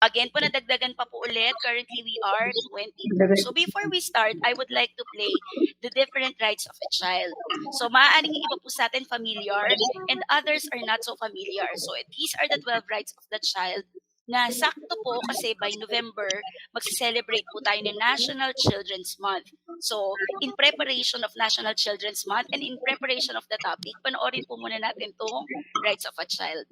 Again po, nadagdagan pa po ulit. Currently, we are 22. So before we start, I would like to play the different rights of a child. So maaaring yung iba po sa atin familiar and others are not so familiar. So these are the 12 rights of the child na sakto po kasi by November, magse-celebrate po tayo ng National Children's Month. So, in preparation of National Children's Month and in preparation of the topic, panoorin po muna natin itong Rights of a Child.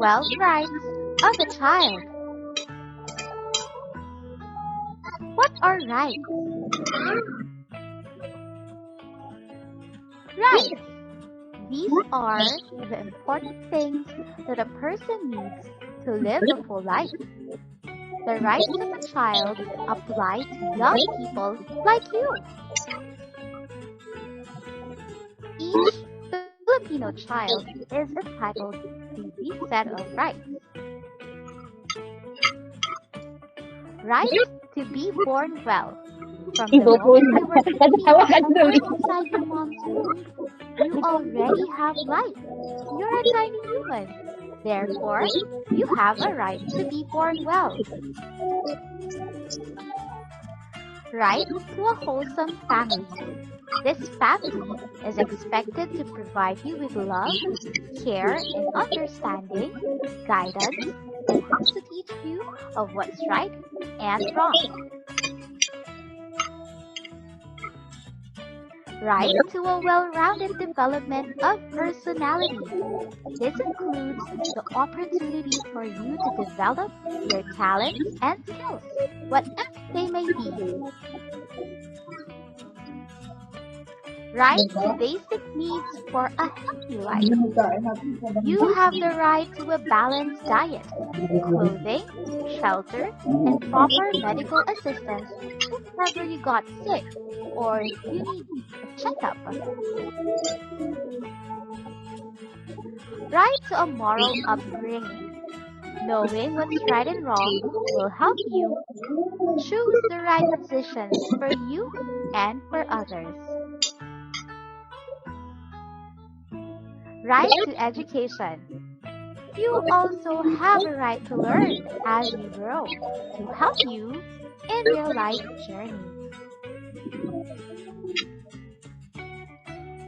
12 rights of a child. What are rights? Rights. These are the important things that a person needs to live a full life. The rights of a child apply to young people like you. Each Filipino child is entitled to these set of rights. Right to be born well. From the moment you were conceived inside your mom's womb, you already have life. You're a tiny human. Therefore, you have a right to be born well. Right to a wholesome family. This family is expected to provide you with love, care, and understanding, guidance, and helps to teach you of what's right and wrong. Right to a well-rounded development of personality. This includes the opportunity for you to develop your talents and skills, whatever they may be. Right to basic needs for a healthy life. You have the right to a balanced diet, clothing, shelter, and proper medical assistance whenever you got sick or you need a checkup. Right to a moral upbringing. Knowing what's right and wrong will help you choose the right decisions for you and for others. Right to education. You also have a right to learn as you grow to help you in your life journey.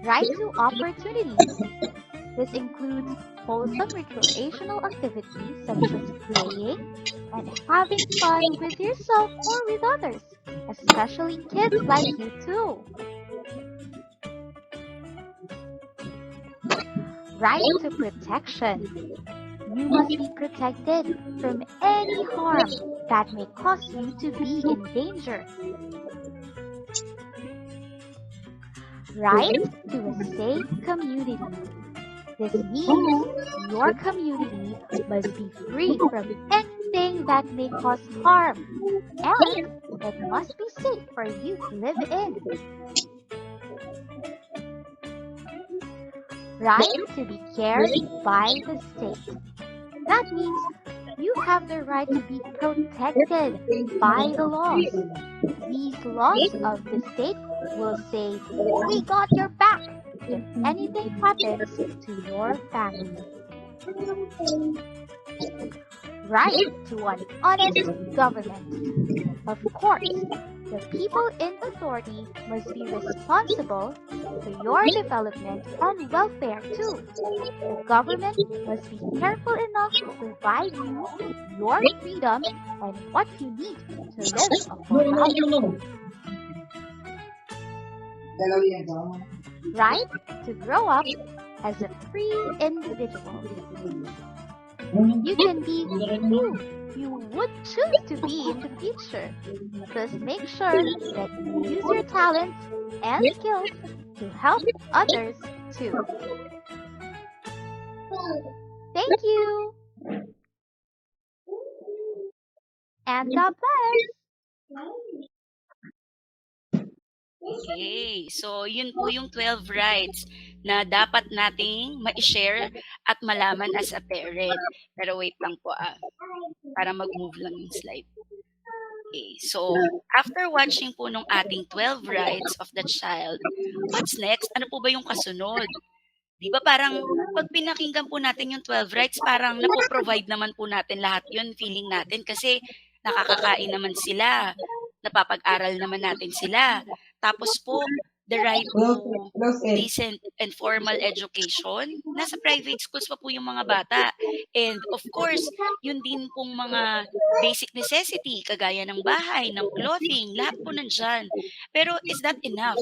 Right to opportunities. This includes wholesome recreational activities such as playing and having fun with yourself or with others, especially kids like you too. Right to protection. You must be protected from any harm that may cause you to be in danger. Right to a safe community. This means your community must be free from anything that may cause harm, and it must be safe for you to live in. Right to be cared by the state. That means you have the right to be protected by the laws. These laws of the state will say, "We got your back" if anything happens to your family. Right to an honest government. Of course, the people in authority must be responsible for your development and welfare too. The government must be careful enough to provide you your freedom and what you need to live a full life. Right to grow up as a free individual. You can be who you would choose to be in the future. Just make sure that you use your talents and skills to help others too. Thank you! And God bless! Okay, so yun po yung 12 rights na dapat nating ma-share at malaman as a parent. Pero wait lang po para mag-move lang yung slide. Okay, so after watching po nung ating 12 rights of the child, what's next? Ano po ba yung kasunod? 'Di ba parang 'pag pinakinggan po natin yung 12 rights parang napo-provide naman po natin lahat yun feeling natin kasi nakakakain naman sila, napapag-aral naman natin sila. Tapos po, the right to decent and formal education, nasa private schools pa po yung mga bata. And of course, yun din pong mga basic necessity, kagaya ng bahay, ng clothing, lahat po nandyan. Pero is that enough?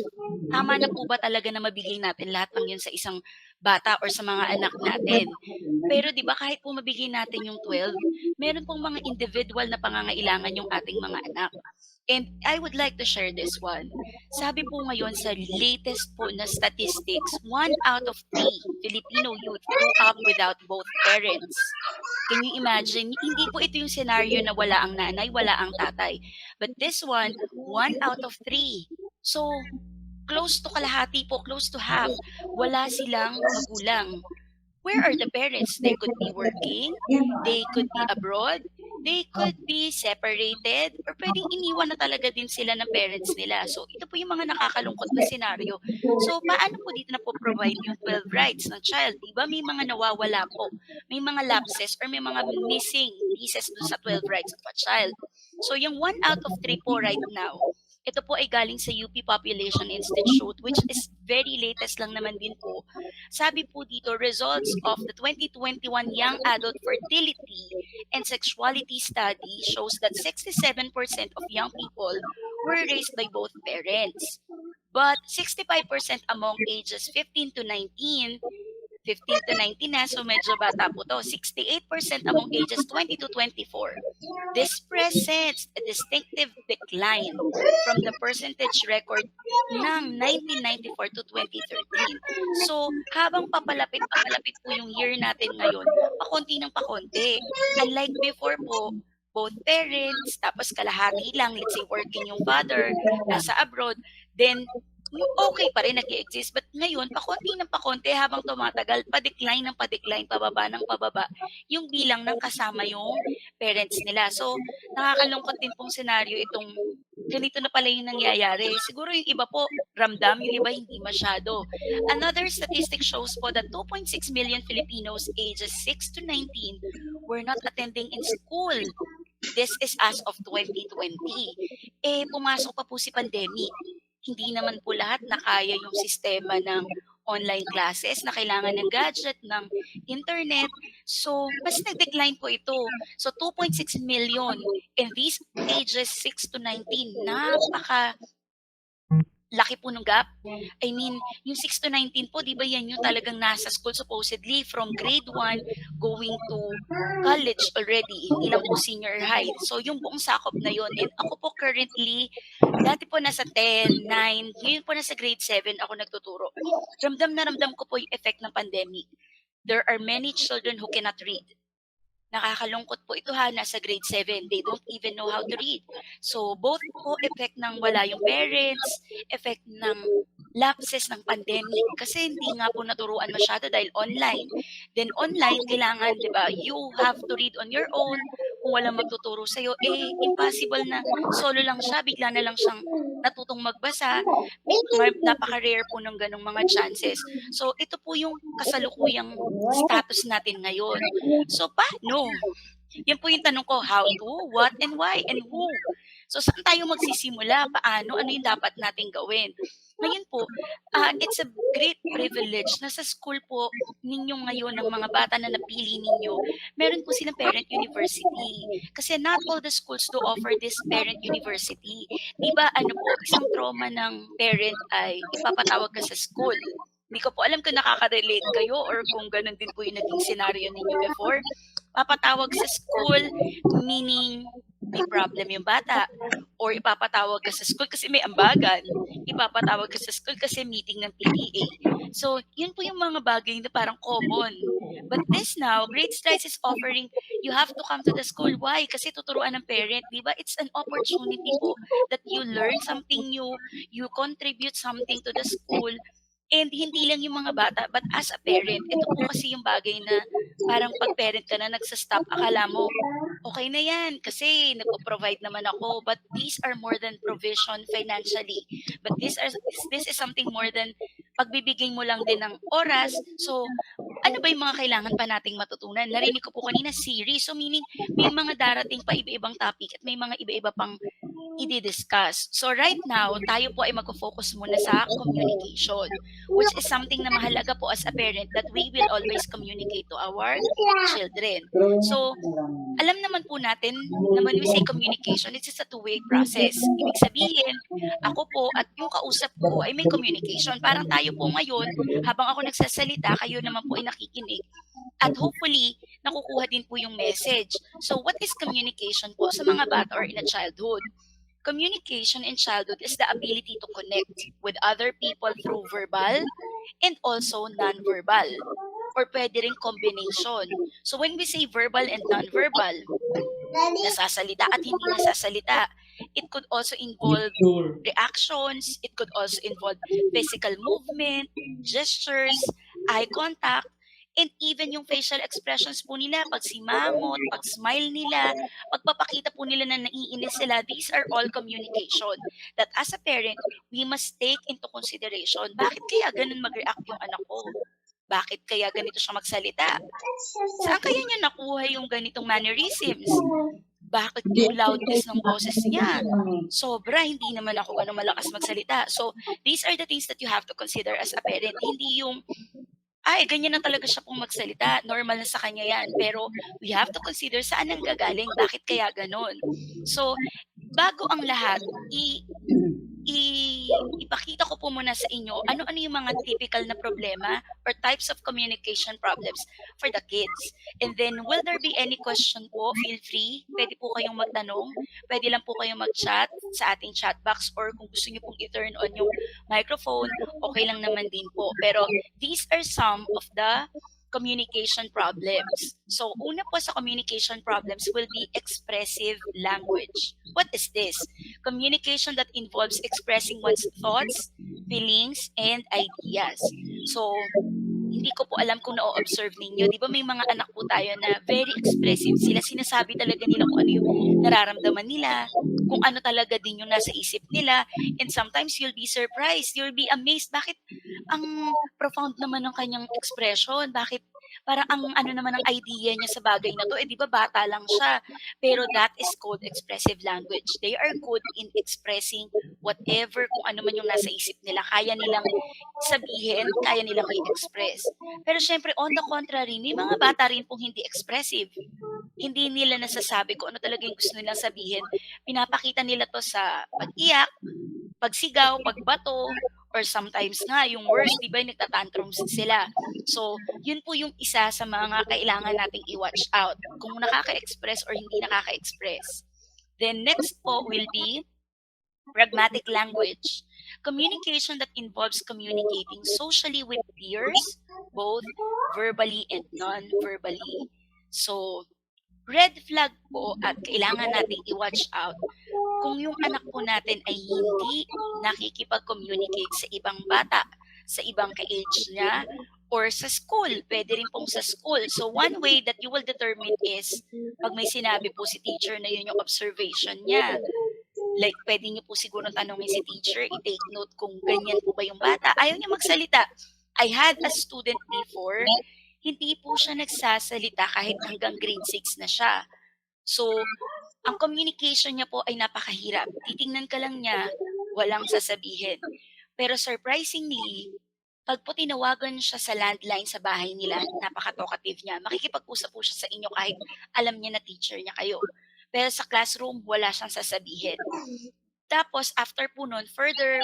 Tama na po ba talaga na mabigay natin lahat ng yun sa isang bata or sa mga anak natin? Pero 'di ba kahit po mabigay natin yung 12, meron pong mga individual na pangangailangan yung ating mga anak. And I would like to share this one. Sabi po ngayon sa latest po na statistics, 1 out of 3 Filipino youth grew up without both parents. Can you imagine? Hindi po ito yung scenario na wala ang nanay, wala ang tatay. But this one, 1 out of 3. So, close to kalahati po, close to half, wala silang magulang. Where are the parents? They could be working, they could be abroad, they could be separated, or pwedeng iniwan na talaga din sila ng parents nila. So, ito po yung mga nakakalungkot na senaryo. So, paano po dito na po provide yung 12 rights ng child? Diba may mga nawawala po, may mga lapses, or may mga missing pieces dun sa 12 rights of a child. So, yung 1 out of 3 po right now, ito po ay galing sa UP Population Institute, which is very latest lang naman din po. Sabi po dito, results of the 2021 Young Adult Fertility and Sexuality Study shows that 67% of young people were raised by both parents. But 65% among ages 15 to 19, 15 to 19 na, so medyo bata po to. 68% among ages 20 to 24. This presents a distinctive decline from the percentage record ng 1994 to 2013. So, habang papalapit po yung year natin ngayon, pakonti ng pakonti. Unlike before po, both parents, tapos kalahati lang, let's say working yung father, nasa abroad, then okay pa rin nag-i-exist. But ngayon, pakonti ng pakonti habang tumatagal, pa-decline ng pa-decline, pababa ng pababa, yung bilang ng kasama yung parents nila. So, nakakalungkot din pong senaryo itong ganito na pala yung nangyayari. Siguro yung iba po, ramdam, yung iba hindi masyado. Another statistic shows po that 2.6 million Filipinos ages 6 to 19 were not attending in school. This is as of 2020. Pumasok pa po si pandemic. Hindi naman po lahat na kaya yung sistema ng online classes na kailangan ng gadget, ng internet. So, mas nag-decline po ito. So, 2.6 million in these ages 6 to 19. Napaka laki po ng gap. I mean, yung 6 to 19 po, di ba yan yung talagang nasa school supposedly from grade 1 going to college already, hindi lang po senior high. So, yung buong sakop na yun. And ako po currently, dati po nasa 10, 9, ngayon po nasa grade 7 ako nagtuturo. Ramdam na ramdam ko po yung effect ng pandemic. There are many children who cannot read. Nakakalungkot po ito ha, nasa grade 7, they don't even know how to read. So, both po effect ng wala yung parents, effect ng lapses ng pandemic, kasi hindi nga po naturuan masyado dahil online. Then online, kailangan, di ba, you have to read on your own. Kung walang magtuturo sa'yo, impossible na solo lang siya, bigla na lang siyang natutong magbasa. Napaka-rare po ng ganong mga chances. So, ito po yung kasalukuyang status natin ngayon. So, paano? Yan po yung tanong ko, how to, what, and why, and who. So, saan tayo magsisimula? Paano? Ano yung dapat nating gawin? Ngayon po, it's a great privilege na sa school po ninyo ngayon ng mga bata na napili ninyo, meron po silang parent university. Kasi not all the schools do offer this parent university. Di ba ano po, isang trauma ng parent ay ipapatawag ka sa school. Hindi ko po alam kung nakaka-relate kayo or kung ganun din po yung naging scenario ninyo before. Papatawag sa school, meaning may problem yung bata. Or ipapatawag ka sa school kasi may ambagan. Ipapatawag ka sa school kasi meeting ng PTA. So, yun po yung mga bagay na parang common. But this now, Grade Strides is offering, you have to come to the school. Why? Kasi tuturuan ng parent, di ba? It's an opportunity po that you learn something new, you contribute something to the school, and hindi lang yung mga bata, but as a parent, ito po kasi yung bagay na parang pag parent ka na nagsastop, akala mo, okay na yan kasi nagpo-provide naman ako, but these are more than provision financially. But this is something more than pagbibigay mo lang din ng oras. So, ano ba yung mga kailangan pa nating matutunan? Narinig ko po kanina series. So, meaning may mga darating pa iba-ibang topic at may mga iba-iba pang i-discuss. So right now, tayo po ay magfo-focus muna sa communication, which is something na mahalaga po as a parent that we will always communicate to our children. So, alam naman po natin na when we say communication, it's just a two-way process. Ibig sabihin, ako po at yung kausap ko ay may communication. Parang tayo po ngayon, habang ako nagsasalita, kayo naman po ay nakikinig. At hopefully, nakukuha din po yung message. So, what is communication po sa mga bata or in a childhood? Communication in childhood is the ability to connect with other people through verbal and also non-verbal, or pwede ring combination. So when we say verbal and non-verbal, nasasalita at hindi nasasalita, it could also involve reactions, it could also involve physical movement, gestures, eye contact, and even yung facial expressions po nila, pagsimangot, pag-smile nila, pagpapakita po nila na naiinis sila, these are all communication that as a parent, we must take into consideration. Bakit kaya ganun mag-react yung anak ko? Bakit kaya ganito siya magsalita? Saan kaya niya nakuha yung ganitong mannerisms? Bakit yung loudness ng boses niya? Sobra, hindi naman ako ganun malakas magsalita. So, these are the things that you have to consider as a parent. Hindi yung ay, ganyan na talaga siya pong magsalita, normal na sa kanya yan. Pero we have to consider saan ang gagaling, bakit kaya ganon. So, bago ang lahat, ipakita ko po muna sa inyo ano-ano yung mga typical na problema or types of communication problems for the kids. And then, will there be any question po? Feel free. Pwede po kayong magtanong. Pwede lang po kayong mag-chat sa ating chat box, or kung gusto niyo pong i-turn on yung microphone, okay lang naman din po. Pero these are some of the communication problems. So, una po sa communication problems will be expressive language. What is this? Communication that involves expressing one's thoughts, feelings, and ideas. So, hindi ko po alam kung na-observe ninyo. Di ba may mga anak po tayo na very expressive sila. Sinasabi talaga nila kung ano yung nararamdaman nila, kung ano talaga din yung nasa isip nila. And sometimes you'll be surprised. You'll be amazed. Bakit ang profound naman ng kanyang expression? Bakit parang ang ano naman ang idea niya sa bagay na to? Eh, di ba bata lang siya? Pero that is called expressive language. They are good in expressing whatever, kung ano man yung nasa isip nila. Kaya nilang sabihin, kaya nilang i-express. Pero syempre, on the contrary, may mga bata rin pong hindi expressive. Hindi nila nasasabi kung ano talaga yung gusto nilang sabihin. Pinapakita nila to sa pag-iyak, pagsigaw, pagbato, or sometimes nga, yung worst, di ba, nagtatantrums sila. So, yun po yung isa sa mga kailangan nating i-watch out, kung nakaka-express or hindi nakaka-express. Then next po will be pragmatic language. Communication that involves communicating socially with peers, both verbally and non-verbally. So, red flag po at kailangan nating i-watch out kung yung anak po natin ay hindi nakikipag-communicate sa ibang bata, sa ibang ka-age niya, or sa school. Pwede rin pong sa school. So, one way that you will determine is pag may sinabi po si teacher na yun yung observation niya. Like, pwede niyo po siguro tanongin si teacher, i-take note kung ganyan po ba yung bata. Ayaw niya magsalita. I had a student before, hindi po siya nagsasalita kahit hanggang grade 6 na siya. So, ang communication niya po ay napakahirap. Titingnan ka lang niya, walang sasabihin. Pero surprisingly, pag po tinawagan siya sa landline sa bahay nila, napaka-talkative niya. Makikipag-usap po siya sa inyo kahit alam niya na teacher niya kayo. Pero sa classroom, wala siyang sasabihin. Tapos, after po nun, further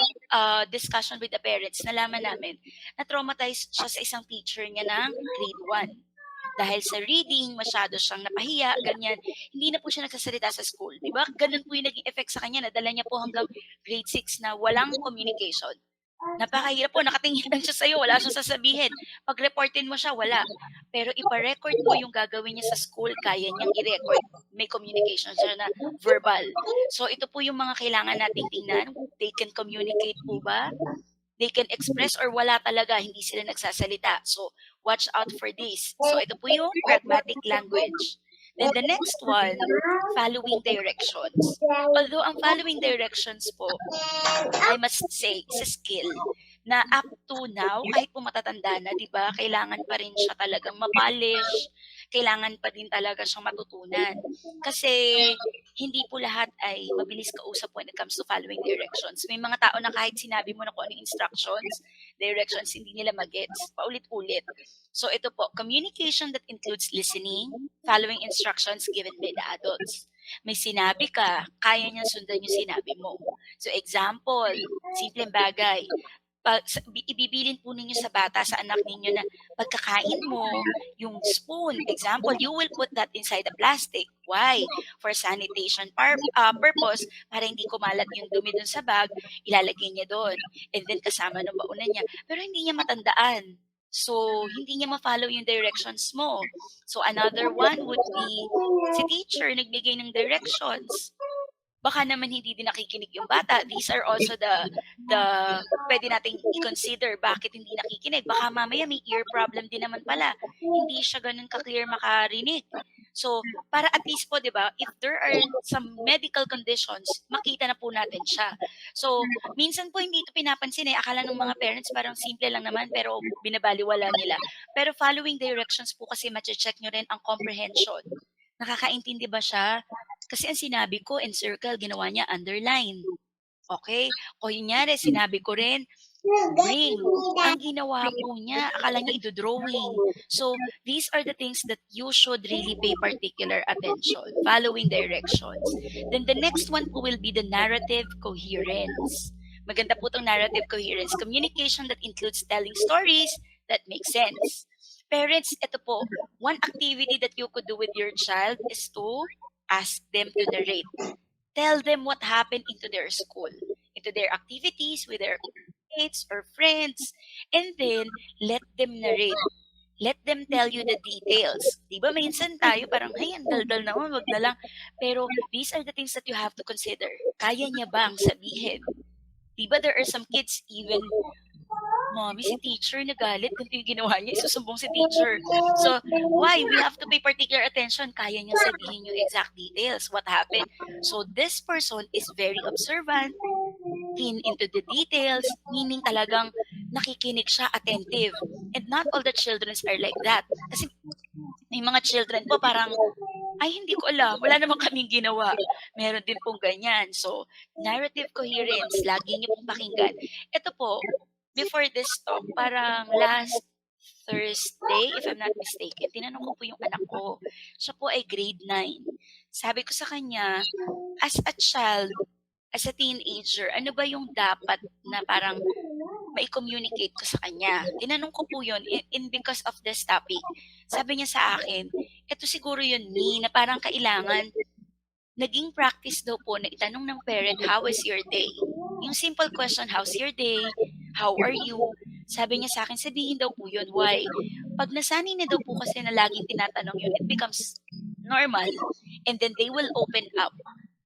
discussion with the parents, nalaman namin na traumatized siya sa isang teacher niya ng grade 1. Dahil sa reading, masyado siyang napahiya, ganyan. Hindi na po siya nagsasalita sa school. Diba? Ganun po yung naging effect sa kanya. Nadala niya po hanggang grade 6 na walang communication. Napakahirap po, nakatingin lang siya sa'yo, wala siyang sasabihin. Pag-reportin mo siya, wala. Pero ipa-record mo yung gagawin niya sa school, kaya niyang i-record. May communication siya na verbal. So ito po yung mga kailangan nating tingnan. They can communicate po ba? They can express or wala talaga, hindi sila nagsasalita. So watch out for this. So ito po yung pragmatic language. Then the next one, following directions. Although ang following directions po, I must say, is a skill na up to now, kahit po matatanda na, 'di ba, kailangan pa rin siya talagang ma-polish, kailangan pa din talaga siyang matutunan. Kasi hindi po lahat ay mabilis kausap when it comes to following directions. May mga tao na kahit sinabi mo na kung ano yung instructions, directions, hindi nila magets, paulit-ulit. So ito po, communication that includes listening, following instructions given by the adults. May sinabi ka, kaya niyang sundan yung sinabi mo. So example, simpleng bagay, ibibilin po ninyo sa bata, sa anak ninyo na pagkakain mo, yung spoon, example, you will put that inside the plastic. Why? For sanitation purpose, para hindi kumalat yung dumi dun sa bag, ilalagay niya doon. And then kasama ng baunan niya. Pero hindi niya matandaan. So, hindi niya ma-follow yung directions mo. So, another one would be, si teacher nagbigay ng directions. Baka naman hindi din nakikinig yung bata. These are also the pwede nating i-consider bakit hindi nakikinig. Baka mamaya may ear problem din naman pala. Hindi siya ganun ka-clear makarinig. So, para at least po, 'di ba, if there are some medical conditions, makita na po natin siya. So, minsan po hindi ito pinapansin eh. Akala ng mga parents parang simple lang naman pero binabaliwala nila. Pero following directions po kasi mache-check nyo rin ang comprehension. Nakakaintindi ba siya? Kasi ang sinabi ko encircle, ginawa niya underline. Okay? O kunyari sinabi ko rin, bring. Ang ginawa po niya, akala niya ido-drawing. So, these are the things that you should really pay particular attention, following directions. Then the next one po will be the narrative coherence. Maganda po itong narrative coherence. Communication that includes telling stories that make sense. Parents, ito po, one activity that you could do with your child is to ask them to narrate. Tell them what happened into their school, into their activities with their mates or friends, and then let them narrate. Let them tell you the details. Di ba minsan tayo parang, ay, ang daldal naman, wag na lang. Pero these are the things that you have to consider. Kaya niya bang sabihin? Di ba there are some kids even, Mommy, si teacher nagalit, ganito yung ginawa niya, isusumbong si teacher. So, why? We have to pay particular attention. Kaya niya sabihin yung exact details, what happened. So, this person is very observant, keen into the details, meaning talagang nakikinig siya, attentive. And not all the children are like that. Kasi may mga children po parang, ay, hindi ko alam, wala naman kaming ginawa. Meron din pong ganyan. So, narrative coherence, lagi niyo pong pakinggan. Ito po, before this talk, parang last Thursday, if I'm not mistaken, tinanong ko po yung anak ko. Siya po ay grade 9. Sabi ko sa kanya, as a child, as a teenager, ano ba yung dapat na parang mai-communicate ko sa kanya? Tinanong ko po yun in because of this topic. Sabi niya sa akin, ito siguro yun, na parang kailangan naging practice daw po na itanong ng parent, how is your day? Yung simple question, how's your day? How are you? Sabi niya sa akin, sabihin daw po yun. Why? Pag nasanay na daw po kasi na laging tinatanong yun, it becomes normal. And then they will open up.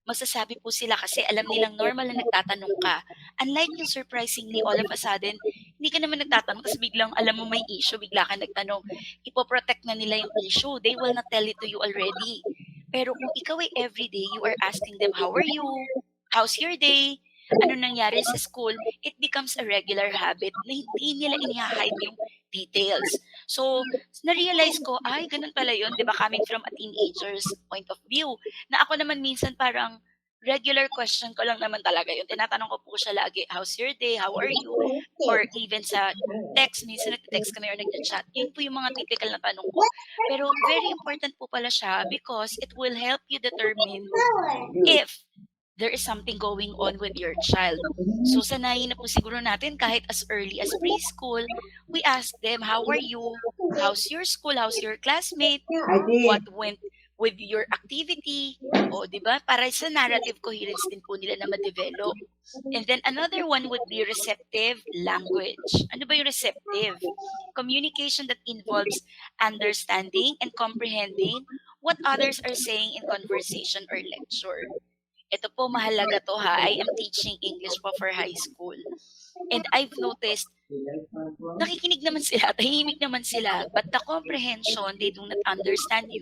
Magsasabi po sila kasi alam nilang normal na nagtatanong ka. Unlike yung surprisingly, all of a sudden, hindi ka naman nagtatanong, tapos biglang alam mo may issue, bigla ka nagtanong. Ipoprotect na nila yung issue. They will not tell it to you already. Pero kung ikaw ay everyday, you are asking them, how are you? How's your day? Ano nangyari sa school? It becomes a regular habit na hindi nila iniha-hide yung details. So, na-realize ko, ay, ganun pala yun, di ba, coming from a teenager's point of view, na ako naman minsan parang regular question ko lang naman talaga yun. Tinatanong ko po siya lagi, how's your day? How are you? Or even sa text, minsan nag-text kami or nag-chat. Yun po yung mga typical na tanong ko. Pero very important po pala siya because it will help you determine if there is something going on with your child. So, sanayin na po siguro natin kahit as early as preschool, we ask them, how are you? How's your school? How's your classmate? What went with your activity? O, di ba? Para sa narrative coherence din po nila na ma-develop. And then another one would be receptive language. Ano ba yung receptive? Communication that involves understanding and comprehending what others are saying in conversation or lecture. Ito po, mahalaga to ha. I am teaching English po for high school. And I've noticed, nakikinig naman sila, tahimik naman sila, but the comprehension, they do not understand you.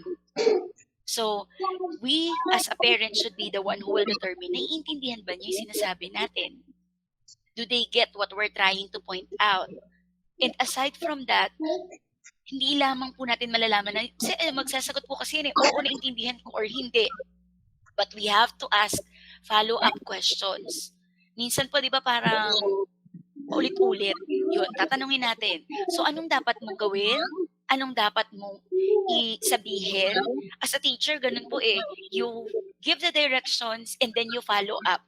So, we as a parent should be the one who will determine, naiintindihan ba niya yung sinasabi natin? Do they get what we're trying to point out? And aside from that, hindi lamang po natin malalaman na magsasagot po kasi yun oo, naintindihan ko or hindi. But we have to ask follow-up questions. Minsan po, di ba, parang ulit-ulit. Yun, tatanungin natin. So, anong dapat mong gawin? Anong dapat mong sabihin? As a teacher, ganun po You give the directions and then you follow up.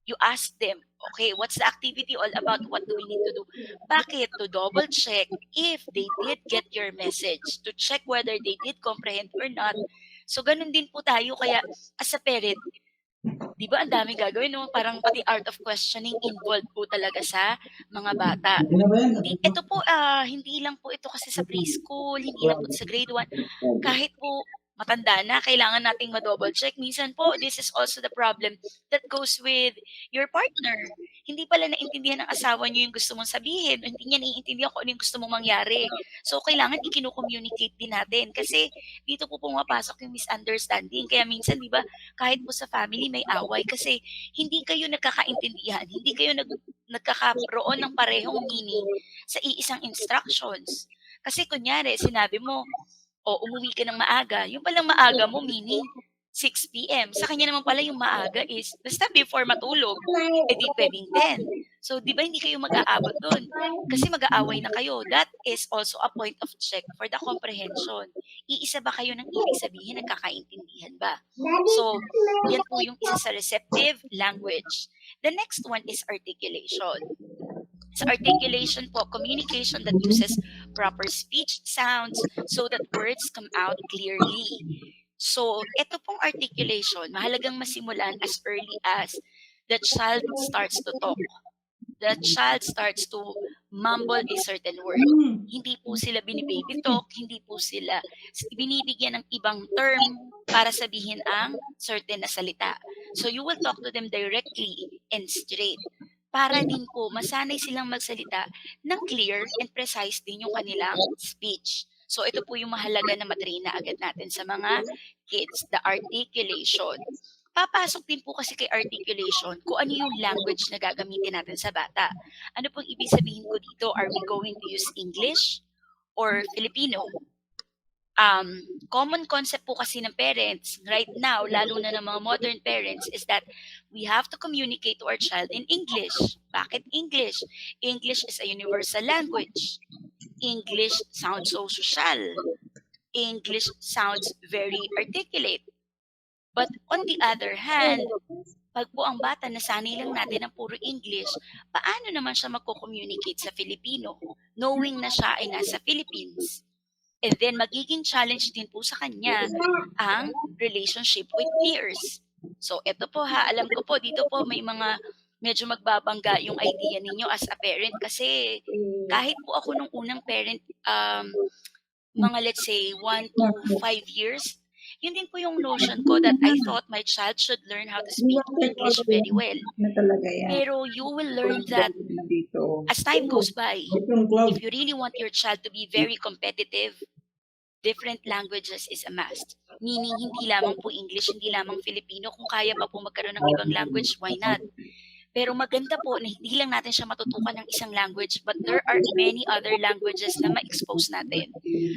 You ask them, okay, what's the activity all about? What do we need to do? Bakit? To double check if they did get your message, to check whether they did comprehend or not. So, ganun din po tayo. Kaya, as a parent, di ba ang daming gagawin, no? Parang pati art of questioning involved po talaga sa mga bata. Ito po, hindi lang po ito kasi sa preschool, hindi lang po sa grade 1. Kahit po matanda na, kailangan nating ma-double check. Minsan po, this is also the problem that goes with your partner. Hindi pala naintindihan ng asawa niyo yung gusto mong sabihin, o hindi niya naiintindihan kung ano yung gusto mong mangyari. So, kailangan i-communicate din natin kasi dito po pumapasok yung misunderstanding. Kaya minsan, di ba, kahit po sa family may away kasi hindi kayo nagkakaintindihan, hindi kayo nagkakaroon ng parehong meaning sa iisang instructions. Kasi kunyari, sinabi mo, umuwi ka ng maaga. Yung palang maaga mo, meaning 6 p.m. Sa kanya naman pala yung maaga is basta before matulog. Di pwedeng 10. So, di ba hindi kayo mag-aabot dun? Kasi mag-aaway na kayo. That is also a point of check for the comprehension. Iisa ba kayo ng ibig sabihin? Nagkakaintindihan ba? So, yan po yung isa sa receptive language. The next one is articulation. Sa articulation po, communication that uses proper speech sounds so that words come out clearly. So, ito pong articulation, mahalagang masimulan as early as the child starts to talk. The child starts to mumble a certain word. Hindi po sila binibaby talk, hindi po sila binibigyan ng ibang term para sabihin ang certain na salita. So, you will talk to them directly and straight. Para din po masanay silang magsalita ng clear and precise din yung kanilang speech. So ito po yung mahalaga na matrain na agad natin sa mga kids, the articulation. Papasok din po kasi kay articulation kung ano yung language na gagamitin natin sa bata. Ano pong ibig sabihin ko dito? Are we going to use English or Filipino? Common concept po kasi ng parents right now, lalo na ng mga modern parents, is that we have to communicate to our child in English. Bakit English? English is a universal language. English sounds so social. English sounds very articulate. But on the other hand, pag po ang bata nasanay lang natin ng puro English, paano naman siya magko-communicate sa Filipino, knowing na siya ay nasa Philippines? And then, magiging challenge din po sa kanya ang relationship with peers. So, ito po alam ko po, dito po may mga medyo magbabangga yung idea ninyo as a parent kasi kahit po ako nung unang parent, mga let's say 1 to 5 years, yun din po yung notion ko that I thought my child should learn how to speak English very well. Pero you will learn that as time goes by, if you really want your child to be very competitive, different languages is a must. Meaning, hindi lamang po English, hindi lamang Filipino. Kung kaya pa po magkaroon ng ibang language, why not? Pero maganda po na hindi lang natin siya matutukan ng isang language, but there are many other languages na ma-expose natin.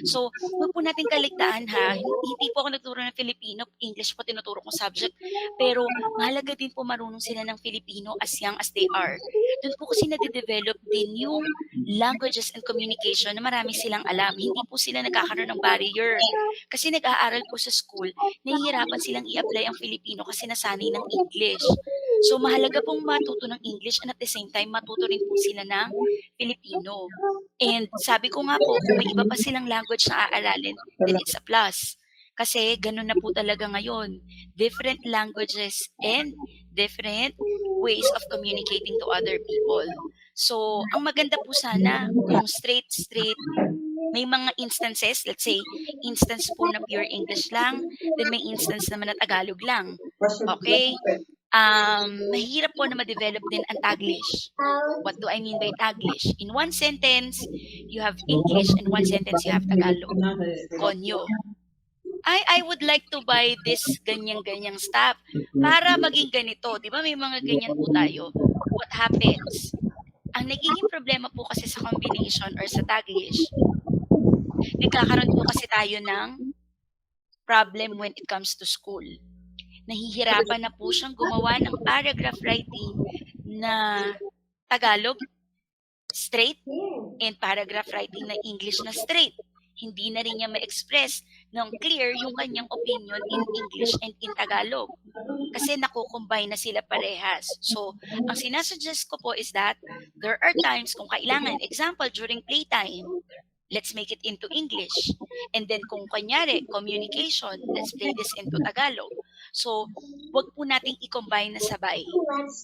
So, huwag po natin kaligtaan hindi po ako nagturo ng Filipino, English po tinuturo kong subject, pero mahalaga din po marunong sila ng Filipino as young as they are. Doon po kasi nade-develop din yung languages and communication na marami silang alam. Hindi po sila nagkakaroon ng barrier. Kasi nag-aaral po sa school, nahihirapan silang i-apply ang Filipino kasi nasanay ng English. So, mahalaga pong matuto ng English and at the same time, matuto rin po sila ng Filipino. And sabi ko nga po, kung may iba pa silang language na aaralin, then it's a plus. Kasi ganun na po talaga ngayon. Different languages and different ways of communicating to other people. So, ang maganda po sana, kung straight, may mga instances, let's say, instance po na pure English lang, then may instance naman na Tagalog lang. Okay? Mahirap po na ma-develop din ang Taglish. What do I mean by Taglish? In one sentence, you have English. In one sentence, you have Tagalog. Konyo. I would like to buy this ganyang-ganyang stuff para maging ganito. Di ba may mga ganyan po tayo? What happens? Ang nagiging problema po kasi sa combination or sa Taglish, nagkakaroon po kasi tayo ng problem when it comes to school. Nahihirapan na po siyang gumawa ng paragraph writing na Tagalog straight and paragraph writing na English na straight. Hindi na rin niya ma-express ng clear yung kanyang opinion in English and in Tagalog. Kasi nakukombine na sila parehas. So, ang sinasuggest ko po is that there are times kung kailangan, example, during playtime, let's make it into English. And then kung kanyari, communication, let's play this into Tagalog. So, wag po nating i-combine na sabay.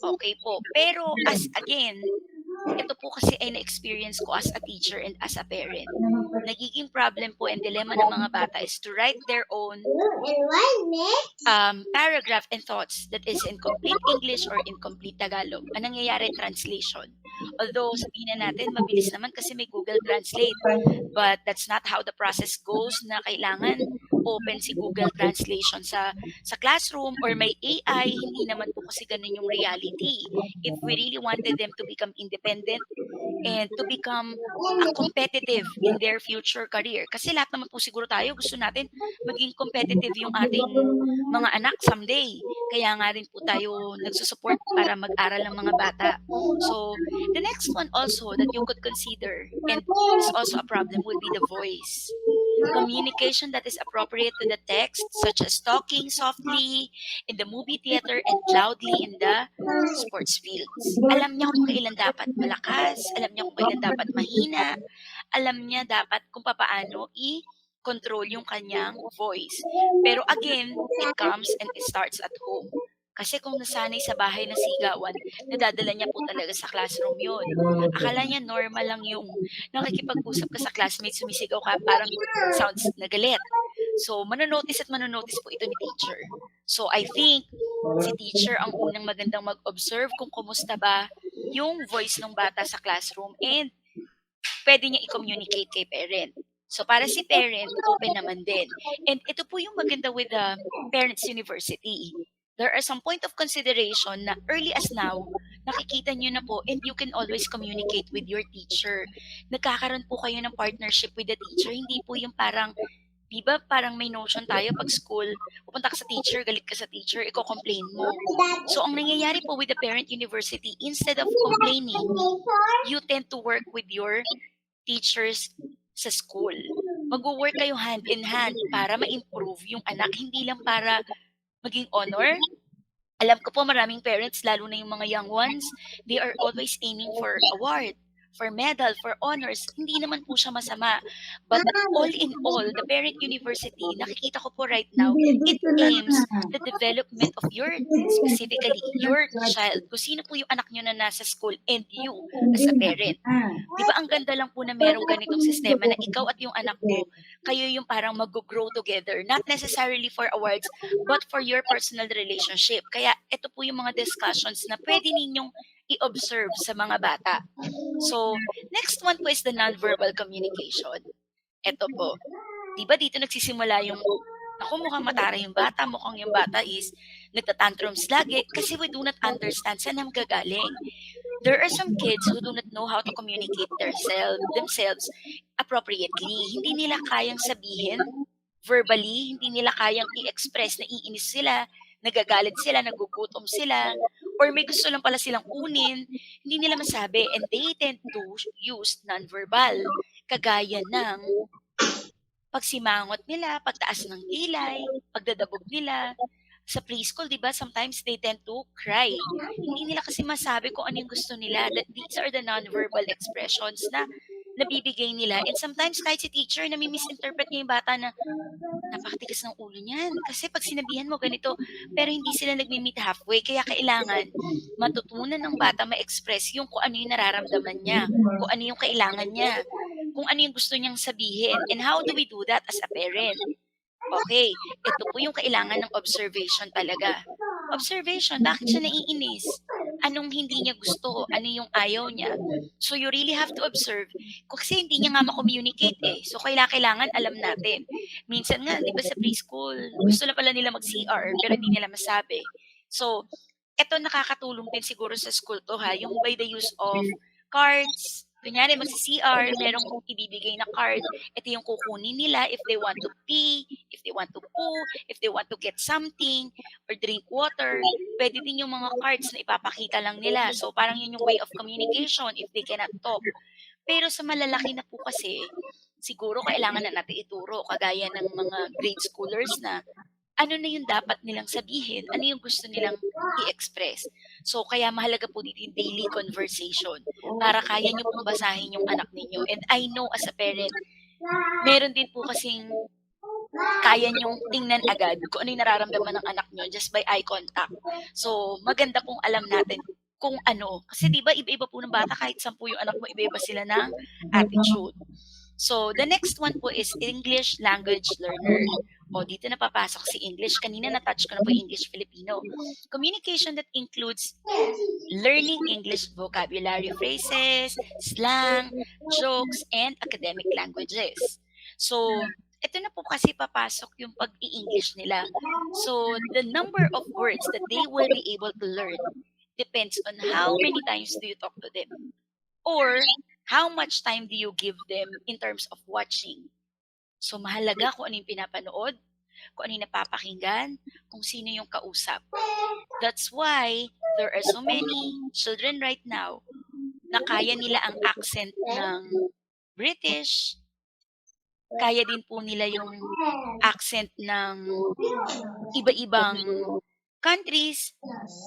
Okay po. Pero as again, ito po kasi ay na-experience ko as a teacher and as a parent. Nagiging problem po and dilemma ng mga bata is to write their own paragraph and thoughts that is in complete English or in complete Tagalog. Ang nangyayari, translation. Although sabihin na natin, mabilis naman kasi may Google Translate. But that's not how the process goes na kailangan open si Google Translation sa classroom or may AI. Hindi naman po kasi ganun yung reality. If we really wanted them to become independent and to become competitive in their future career. Kasi lahat naman po siguro tayo gusto natin maging competitive yung ating mga anak someday. Kaya nga rin po tayo nagsusupport para mag-aral ng mga bata. So, the next one also that you could consider, and is also a problem, would be the voice. Communication that is appropriate to the text, such as talking softly in the movie theater and loudly in the sports fields. Alam niya kung kailan dapat malakas, alam niya kung kailan dapat mahina, alam niya dapat kung papaano i-control yung kanyang voice. Pero again, it comes and it starts at home. Kasi kung nasanay sa bahay na sigawan, nadadala niya po talaga sa classroom yun. Akala niya normal lang yung nakikipag-usap ka sa classmates, sumisigaw ka, parang sounds na galit. So, manonotice at manonotice po ito ni teacher. So, I think si teacher ang unang magandang mag-observe kung kumusta ba yung voice ng bata sa classroom and pwede niya i-communicate kay parent. So, para si parent, open naman din. And ito po yung maganda with the Parents University. There are some point of consideration na early as now, nakikita nyo na po and you can always communicate with your teacher. Nagkakaroon po kayo ng partnership with the teacher. Hindi po yung parang, di ba parang may notion tayo pag school, pupunta ka sa teacher, galit ka sa teacher, i-complain mo. So, ang nangyayari po with the parent university, instead of complaining, you tend to work with your teachers sa school. Mag-work kayo hand in hand para ma-improve yung anak, hindi lang para maging honor. Alam ko po maraming parents, lalo na yung mga young ones, they are always aiming for award, for medal, for honors. Hindi naman po siya masama. But all in all, the parent university, nakikita ko po right now, it aims the development of your, specifically, your child. Kung sino po yung anak nyo na nasa school and you as a parent. Di ba ang ganda lang po na merong ganitong sistema na ikaw at yung anak mo, kayo yung parang mag-grow together. Not necessarily for awards, but for your personal relationship. Kaya ito po yung mga discussions na pwede ninyong i-observe sa mga bata. So, next one po is the nonverbal communication. Ito po. Di ba dito nagsisimula yung, ako mukhang matara yung bata, mukhang yung bata is nagtatantrums lagi kasi we do not understand saan ang gagaling. There are some kids who do not know how to communicate themselves appropriately. Hindi nila kayang sabihin verbally, hindi nila kayang i-express na iinis sila, nagagalit sila, nagugutom sila, or may gusto lang pala silang kunin, hindi nila masabi, and they tend to use nonverbal, kagaya ng pagsimangot nila, pagtaas ng kilay, pagdadabog nila. Sa preschool, di ba, sometimes they tend to cry. Hindi nila kasi masabi kung ano yung gusto nila. These are the nonverbal expressions na nabibigay nila. And sometimes kahit si teacher, nami-misinterpret niya yung bata na napakatigas ng ulo niyan. Kasi pag sinabihan mo ganito, pero hindi sila nagmi-meet halfway. Kaya kailangan matutunan ng bata ma-express yung kung ano yung nararamdaman niya, kung ano yung kailangan niya, kung ano yung gusto niyang sabihin. And how do we do that as a parent? Okay, ito po yung kailangan ng observation talaga. Observation, bakit siya naiinis? Anong hindi niya gusto? Ano yung ayaw niya? So you really have to observe kasi hindi niya nga ma-communicate eh. So kailangan alam natin. Minsan nga, di ba sa preschool, gusto na pala nila mag-CR pero hindi nila masabi. So, ito nakakatulong din siguro sa school to ha, yung by the use of cards. Kunyari, magsi-CR, merong ibibigay na card. Ito yung kukunin nila if they want to pee, if they want to poo, if they want to get something, or drink water. Pwede din yung mga cards na ipapakita lang nila. So, parang yun yung way of communication if they cannot talk. Pero sa malalaki na po kasi, siguro kailangan na natin ituro, kagaya ng mga grade schoolers na ano na yung dapat nilang sabihin, ano yung gusto nilang i-express. So, kaya mahalaga po dito yung daily conversation para kaya nyo pong basahin yung anak ninyo. And I know as a parent, meron din po kasing kaya nyong tingnan agad kung ano yung nararamdaman ng anak nyo just by eye contact. So, maganda pong alam natin kung ano. Kasi di ba iba-iba po ng bata, kahit 10 yung anak mo, iba-iba sila ng attitude. So, the next one po is English language learner. O, dito na papasok si English. Kanina na-touch ko na po yung English-Filipino. Communication that includes learning English vocabulary phrases, slang, jokes, and academic languages. So, ito na po kasi papasok yung pag-i-English nila. So, the number of words that they will be able to learn depends on how many times do you talk to them. Or, how much time do you give them in terms of watching? So, mahalaga kung ano yung pinapanood, kung ano yung napapakinggan, kung sino yung kausap. That's why there are so many children right now na kaya nila ang accent ng British, kaya din po nila yung accent ng iba-ibang countries.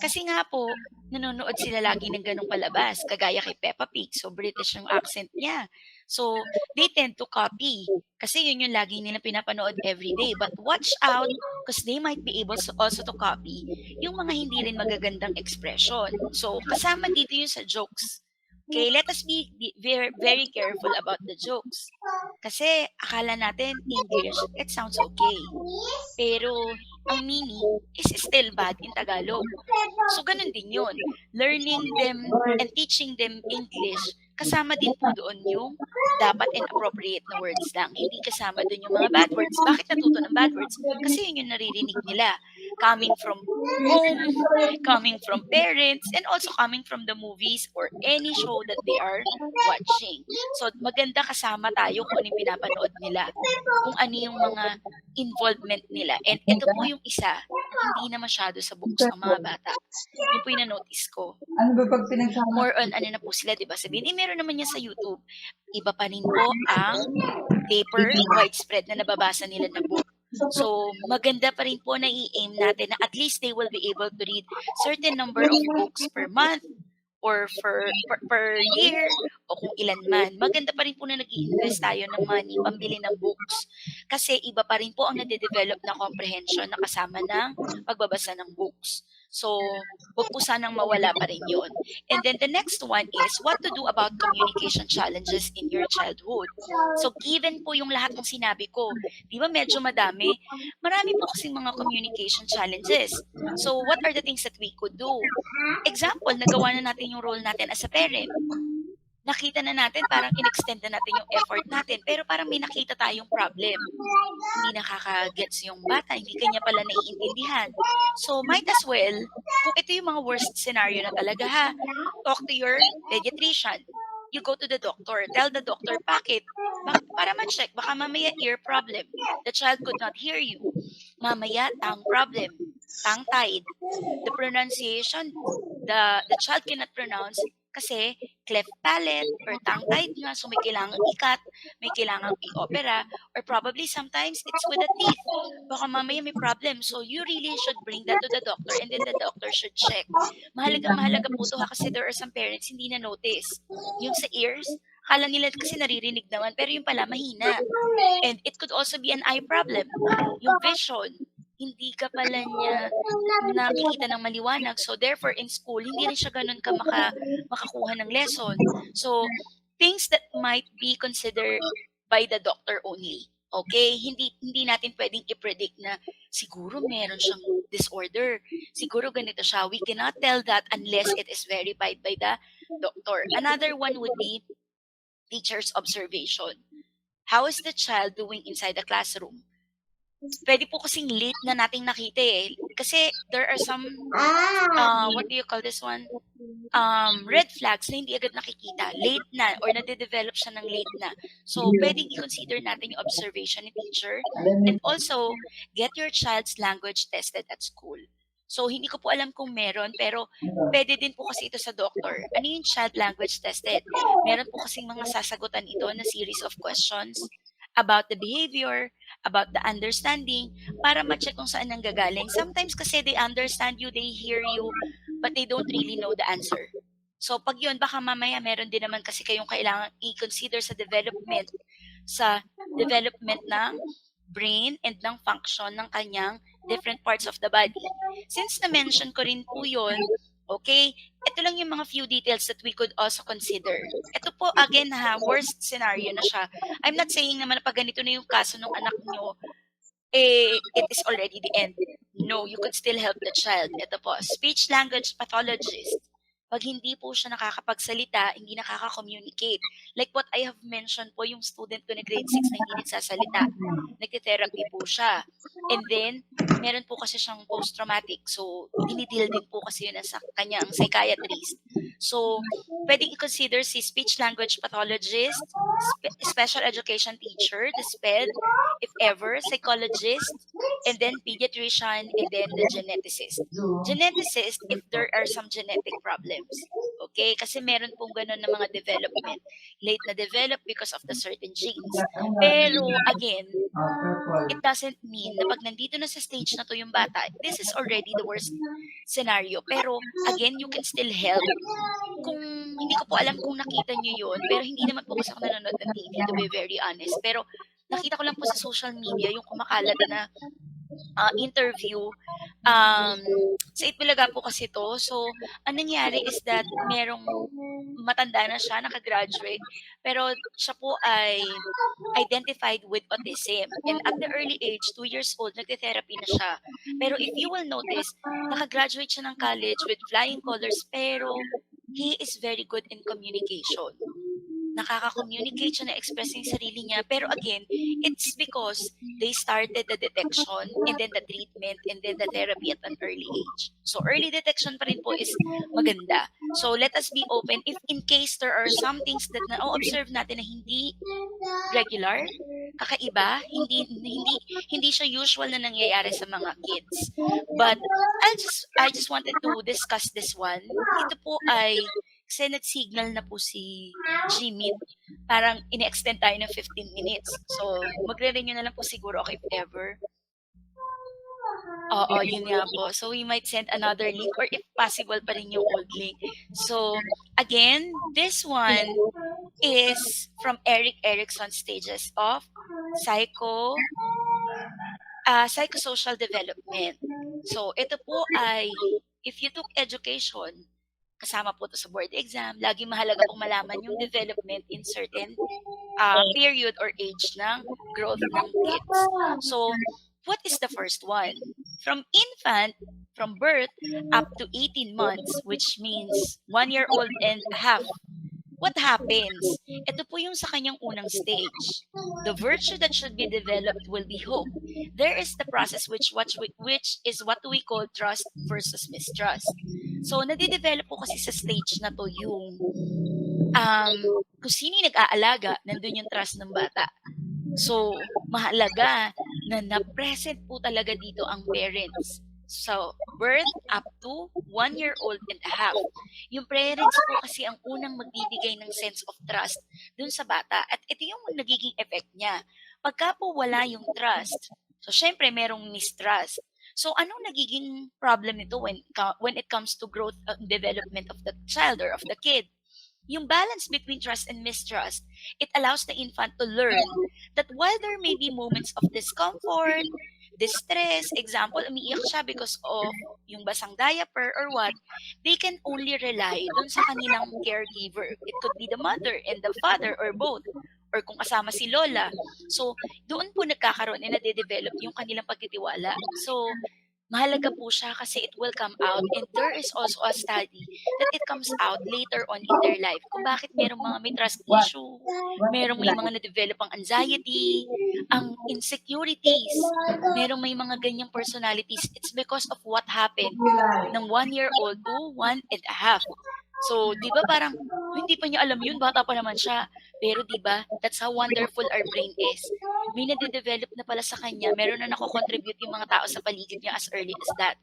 Kasi nga po, nanonood sila lagi ng ganong palabas, kagaya kay Peppa Pig. So, British yung accent niya. So, they tend to copy. Kasi yun yung lagi nilang pinapanood every day. But watch out, because they might be able also to copy yung mga hindi rin magagandang expression. So, kasama dito yung sa jokes. Okay, let us be very, very careful about the jokes. Kasi akala natin English, it sounds okay. Pero ang meaning is still bad in Tagalog. So, ganun din yun. Learning them and teaching them English, kasama din po doon yung dapat and appropriate na words lang. Hindi kasama doon yung mga bad words. Bakit natuto ng bad words? Kasi yun yung naririnig nila. Coming from home, coming from parents, and also coming from the movies or any show that they are watching. So, maganda kasama tayo kung ano yung pinapanood nila. Kung ano yung mga involvement nila. And ito po yung isa, hindi na masyado sa books ng mga bata. Yun po yung na-notice ko. Ano ba pag pinagsama? More on ano na po sila, di ba? Sabihin, meron naman yan sa YouTube. Iba pa rin po ang paper, widespread na nababasa nila na book. So, maganda pa rin po na i-aim natin na at least they will be able to read certain number of books per month or per year o kung ilan man. Maganda pa rin po na nag-i-invest tayo ng money pambili ng books kasi iba pa rin po ang nade-develop na comprehension na kasama ng pagbabasa ng books. So, huwag po sanang mawala pa rin yun. And then the next one is what to do about communication challenges in your childhood. So, given po yung lahat ng sinabi ko, di ba medyo madami? Marami po kasing mga communication challenges. So, what are the things that we could do? Example, nagawa na natin yung role natin as a parent. Nakita na natin, parang in-extend na natin yung effort natin, pero parang may nakita tayong problem. Hindi nakaka-gets yung bata, hindi kanya pala naiintindihan. So, might as well, kung ito yung mga worst scenario na talaga ha, talk to your pediatrician. You go to the doctor, tell the doctor, bakit? Para ma-check, baka mamaya ear problem. The child could not hear you. Mamaya, tongue problem, tongue-tied. The pronunciation, the child cannot pronounce kasi cleft palate or tongue-tied nga, so may kailangang ikat, may kailangang i-opera, or probably sometimes it's with the teeth. Baka mamaya may problem, so you really should bring that to the doctor and then the doctor should check. Mahalaga po ito kasi there are some parents hindi na notice. Yung sa ears, akala nila kasi naririnig naman, pero yung pala mahina. And it could also be an eye problem. Yung vision, hindi ka pala niya nakikita ng maliwanag. So, therefore, in school, hindi rin siya ganun ka makakuha ng lesson. So, things that might be considered by the doctor only. Okay? Hindi natin pwedeng i-predict na siguro meron siyang disorder. Siguro ganito siya. We cannot tell that unless it is verified by the doctor. Another one would be teacher's observation. How is the child doing inside the classroom? Pwede po kasing late na nating nakita eh. Kasi there are some, what do you call this one? red flags na hindi agad nakikita, late na or nade-develop siya ng late na. So, pwedeng i-consider natin yung observation ni teacher and also get your child's language tested at school. So, hindi ko po alam kung meron, pero pwede din po kasi ito sa doctor. Ano yung child language tested? Meron po kasing mga sasagutan ito na series of questions about the behavior, about the understanding, para ma-check kung saan nanggagaling. Sometimes kasi they understand you, they hear you, but they don't really know the answer. So, pag yun, baka mamaya meron din naman kasi kayong kailangan i-consider sa development ng brain and ng function ng kanyang different parts of the body. Since na-mention ko rin po yun, okay, ito lang yung mga few details that we could also consider. Ito po, again worst scenario na siya. I'm not saying naman na pag ganito na yung kaso ng anak nyo, it is already the end. No, you could still help the child. Ito po, speech language pathologist. Pag hindi po siya nakakapagsalita, hindi nakaka-communicate. Like what I have mentioned po, yung student ko na grade 6 na hindi nagsasalita, nagte-therapy po siya. And then, meron po kasi siyang post-traumatic. So, dinidil din po kasi yun sa kanyang psychiatrist. So, pwedeng i-consider si speech language pathologist, special education teacher, the SPED, if ever, psychologist, and then pediatrician, and then the geneticist. Geneticist, if there are some genetic problems. Okay? Kasi meron pong ganun na mga development. Late na develop because of the certain genes. Pero, again, it doesn't mean na pag nandito na sa stage na to yung bata, this is already the worst scenario. Pero, again, you can still help. Kung hindi ko po alam kung nakita nyo yun, pero hindi naman po kasi ako nanonood ng TV, to be very honest. Pero, nakita ko lang po sa social media yung kumakalat na interview. Sa Itbulaga po kasi to. So, ang nangyari is that merong matanda na siya, nakagraduate, pero siya po ay identified with autism. And at the early age, 2 years old, nagte-therapy na siya. Pero if you will notice, nakagraduate siya ng college with flying colors, pero he is very good in communication. Nakaka-communicate siya, na-express yung sarili niya. Pero again, it's because they started the detection and then the treatment and then the therapy at an early age. So early detection pa rin po is maganda. So let us be open if in case there are some things that na-observe natin na hindi regular, kakaiba, hindi siya usual na nangyayari sa mga kids. But I just wanted to discuss this one. Ito po ay kasi nag-signal na po si Jimmy. Parang ine-extend tayo ng 15 minutes. So, magre-renew na lang po siguro ako if ever. Oo, yun nga po. So, we might send another link or if possible pa rin yung old link. So, again, this one is from Eric Erickson Stages of Psychosocial Development. So, ito po ay, if you took education, kasama po to sa board exam, laging mahalaga pong malaman yung development in certain period or age ng growth ng kids. So, what is the first one? From infant, from birth up to 18 months, which means 1 year old and a half, what happens? Ito po yung sa kanyang unang stage. The virtue that should be developed will be hope. There is the process which is what we call trust versus mistrust. So, nadidevelop po kasi sa stage na to yung kung sino yung nag-aalaga, nandun yung trust ng bata. So, mahalaga na na-present po talaga dito ang parents. So, birth up to 1 year old and a half. Yung parents po kasi ang unang magbibigay ng sense of trust dun sa bata. At ito yung nagiging effect niya. Pagka po wala yung trust, so syempre merong mistrust. So, anong nagiging problem nito when it comes to growth and development of the child or of the kid? Yung balance between trust and mistrust, it allows the infant to learn that while there may be moments of discomfort, distress, example, umiiyak siya because of yung basang diaper or what, they can only rely dun sa kanilang caregiver. It could be the mother and the father or both. Or kung kasama si lola. So, doon po nagkakaroon and nade-develop yung kanilang pagtitiwala. So, mahalaga po siya kasi it will come out and there is also a study that it comes out later on in their life kung bakit merong mga may trust issue, merong may mga na-develop ang anxiety, ang insecurities, merong may mga ganyang personalities. It's because of what happened ng 1 year old to 1 and a half. So, 'di ba parang hindi pa niya alam yun, bata pa naman siya. Pero 'di ba, that's how wonderful our brain is. May nade-develop na pala sa kanya, meron na nako-contribute yung mga tao sa paligid niya as early as that.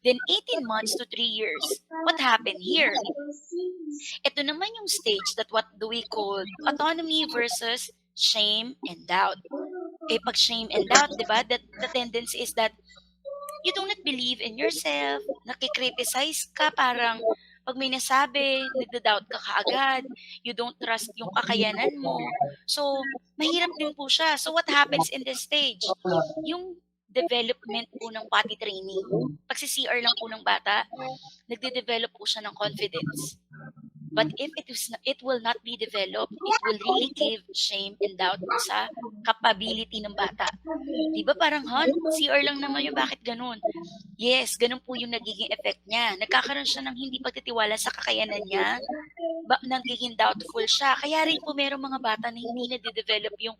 Then 18 months to 3 years, what happened here? Ito naman yung stage that what do we call autonomy versus shame and doubt. Eh, pag shame and doubt, di ba, that the tendency is that you do not believe in yourself, nakikriticize ka, parang pag may nasabi, nagda-doubt ka kaagad, you don't trust yung kakayanan mo. So, mahirap din po siya. So, what happens in this stage? Yung development po ng potty training, pagsi-CR lang po ng bata, nagde-develop po siya ng confidence. But if it will not be developed, it will really give shame and doubt sa capability ng bata. Di ba parang, CR lang naman yun, bakit ganun? Yes, ganun po yung nagiging effect niya. Nagkakaroon siya ng hindi pagtitiwala sa kakayanan niya, nagiging doubtful siya. Kaya rin po merong mga bata na hindi na-develop yung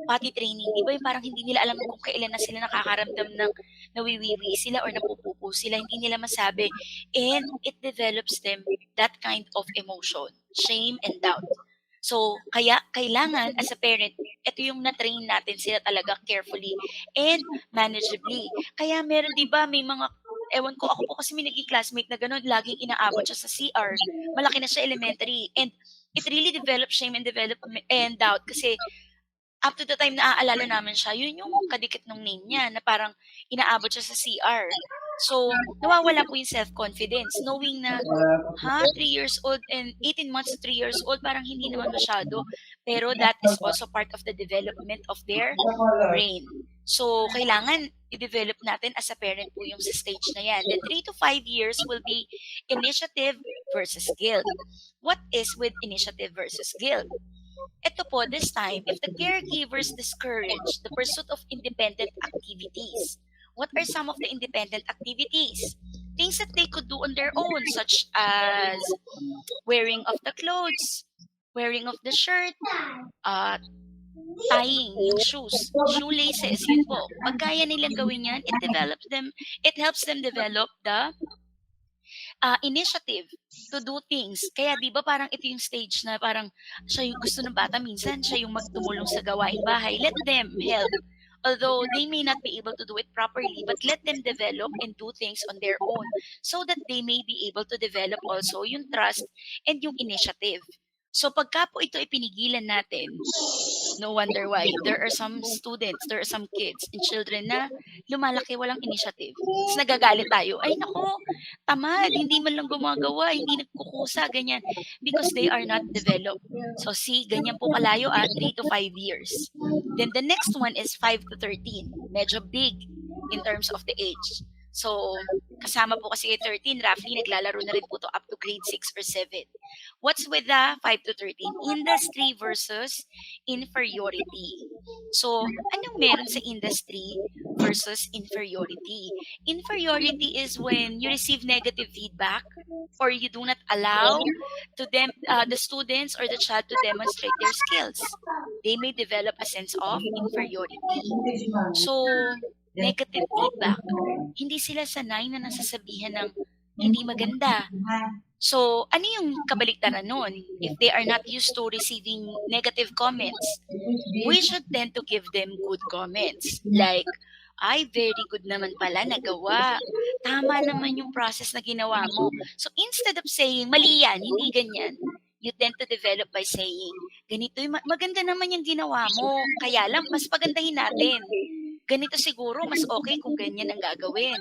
potty training. Di ba yung parang hindi nila alam kung kailan na sila nakakaramdam ng nawiwiwi sila or napupupo sila, hindi nila masabi. And it develops them that kind of emotion, shame and doubt. So, kaya kailangan as a parent, ito yung na-train natin sila talaga carefully and manageably. Kaya meron, di ba, may mga, ewan ko, ako po kasi may naging classmate na gano'n, laging inaabot siya sa CR. Malaki na siya elementary. And it really developed shame and doubt kasi up to the time na naaalala namin siya, yun yung kadikit ng name niya na parang inaabot siya sa CR. So, nawawala po yung self-confidence knowing na, 3 years old and 18 months to 3 years old, parang hindi naman masyado. Pero that is also part of the development of their brain. So, kailangan i-develop natin as a parent po yung sa stage na yan. Then 3 to 5 years will be initiative versus guilt. What is with initiative versus guilt? Ito po, this time, if the caregivers discourage the pursuit of independent activities, what are some of the independent activities? Things that they could do on their own, such as wearing of the clothes, wearing of the shirt, tying yung shoes, shoelaces, yun po. Pag kaya nilang gawin yan, it helps them develop the initiative to do things. Kaya 'di ba parang ito yung stage na parang siya yung gusto ng bata, minsan siya yung magtumulong sa gawaing bahay. Let them help. Although they may not be able to do it properly, but let them develop and do things on their own so that they may be able to develop also yung trust and yung initiative. So pagka po ito ipinigilan natin, no wonder why there are some students, there are some kids and children na lumalaki walang initiative. Tapos nagagalit tayo, ay nako, tamad, hindi man lang gumagawa, hindi nagkukusa, ganyan. Because they are not developed. So see, ganyan po kalayo 3 to 5 years. Then the next one is 5 to 13. Medyo big in terms of the age. So, kasama po kasi 13, roughly, naglalaro na rin po to up to grade 6 or 7. What's with the 5 to 13? Industry versus inferiority. So, anong meron sa industry versus inferiority? Inferiority is when you receive negative feedback or you do not allow to them, the students or the child to demonstrate their skills. They may develop a sense of inferiority. So, negative feedback. Hindi sila sanay na nasasabihan ng hindi maganda. So, ano yung kabaliktaran nun? If they are not used to receiving negative comments, we should tend to give them good comments. Like, ay, very good naman pala, nagawa. Tama naman yung process na ginawa mo. So, instead of saying, mali yan, hindi ganyan, you tend to develop by saying, ganito, maganda naman yung ginawa mo, kaya lang, mas pagandahin natin. Ganito siguro, mas okay kung ganyan ang gagawin.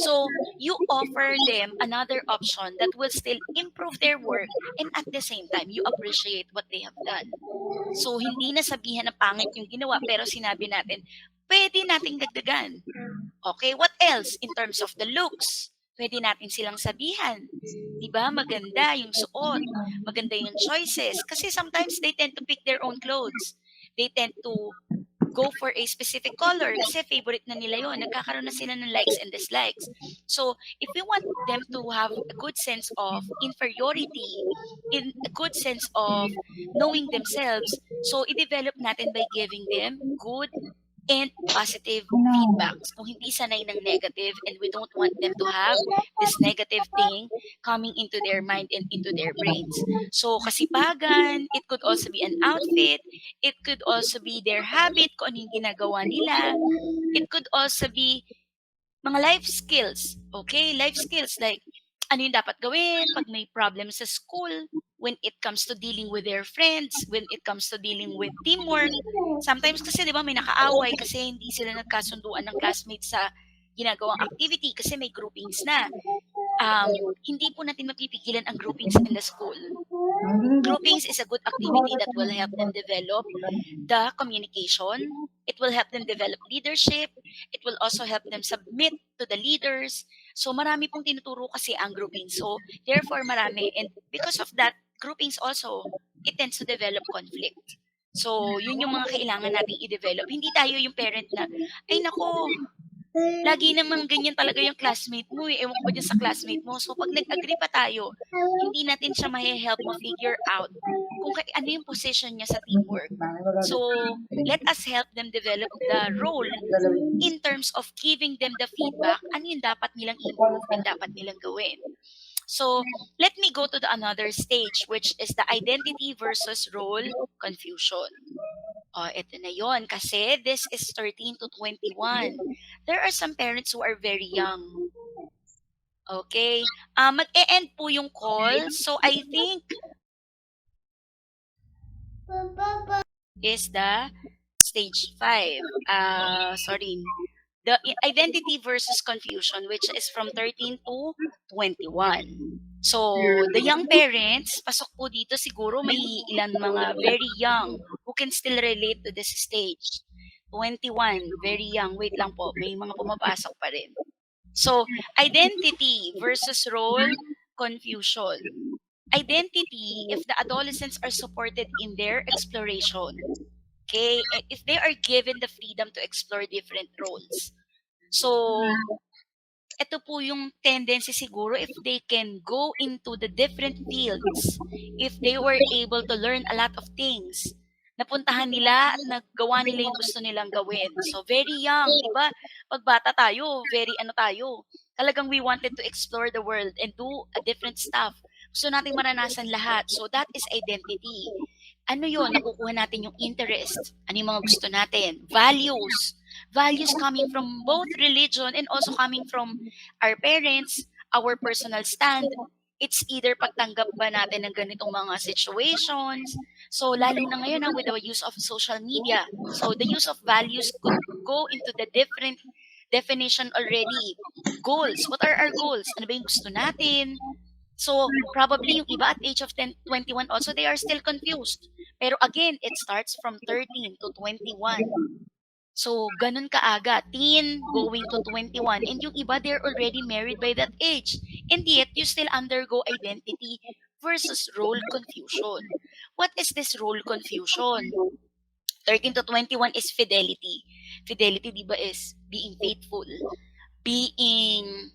So, you offer them another option that will still improve their work and at the same time, you appreciate what they have done. So, hindi na sabihan na pangit yung ginawa, pero sinabi natin, pwede nating dagdagan. Okay, what else in terms of the looks? Pwede natin silang sabihan. Diba? Maganda yung suot. Maganda yung choices. Kasi sometimes they tend to pick their own clothes. They tend to go for a specific color kasi favorite na nila yon. Nagkakaroon na sila ng likes and dislikes. So, if we want them to have a good sense of inferiority, in a good sense of knowing themselves, so i-develop natin by giving them good and positive feedbacks. Kung hindi sanay ng negative and we don't want them to have this negative thing coming into their mind and into their brains. So, kasipagan, it could also be an outfit, it could also be their habit, kung ano yung ginagawa nila, it could also be mga life skills. Okay? Life skills like ano yung dapat gawin pag may problem sa school, when it comes to dealing with their friends, when it comes to dealing with teamwork. Sometimes kasi 'di ba may nakaaway kasi hindi sila nagkasunduan ng classmates sa ginagawang activity kasi may groupings na. Hindi po natin mapipigilan ang groupings in the school. Groupings is a good activity that will help them develop the communication. It will help them develop leadership. It will also help them submit to the leaders. So marami pong tinuturo kasi ang grouping. So therefore marami. And because of that, groupings also, it tends to develop conflict. So yun yung mga kailangan nating i-develop. Hindi tayo yung parent na, ay nako, lagi namang ganyan talaga yung classmate mo eh. Ewan ko ba dyan sa classmate mo. So pag nag-agree pa tayo, hindi natin siya mahe-help ma-figure out kung ano yung position niya sa teamwork. So, let us help them develop the role in terms of giving them the feedback, ano yung dapat nilang improve and dapat nilang gawin. So, let me go to the another stage, which is the identity versus role confusion. Ito na yon kasi this is 13 to 21. There are some parents who are very young. Okay. Mag-e-end po yung call. So, I think is the stage 5. Sorry. The identity versus confusion, which is from 13 to 21. So, the young parents, pasok po dito siguro may ilan mga very young who can still relate to this stage. 21, very young. Wait lang po, may mga pumapasok pa rin. So, identity versus role confusion. Identity, if the adolescents are supported in their exploration, okay, if they are given the freedom to explore different roles. So, ito po yung tendency siguro if they can go into the different fields, if they were able to learn a lot of things, napuntahan nila at nagawa nila yung gusto nilang gawin. So, very young, di ba? Pag bata tayo, very tayo. Talagang we wanted to explore the world and do a different stuff. Gusto nating maranasan lahat. So, that is identity. Ano yun? Nakukuha natin yung interest. Ano yung mga gusto natin? Values. Values coming from both religion and also coming from our parents, our personal stand. It's either pagtanggap ba natin ng ganitong mga situations. So, lalo na ngayon with the use of social media. So, the use of values could go into the different definition already. Goals. What are our goals? Ano ba yung gusto natin? So, probably yung iba at age of 10, 21 also, they are still confused. Pero again, it starts from 13 to 21. So, ganun kaaga. Teen going to 21. And yung iba, they're already married by that age. And yet, you still undergo identity versus role confusion. What is this role confusion? 13 to 21 is fidelity. Fidelity, di ba, is being faithful. Being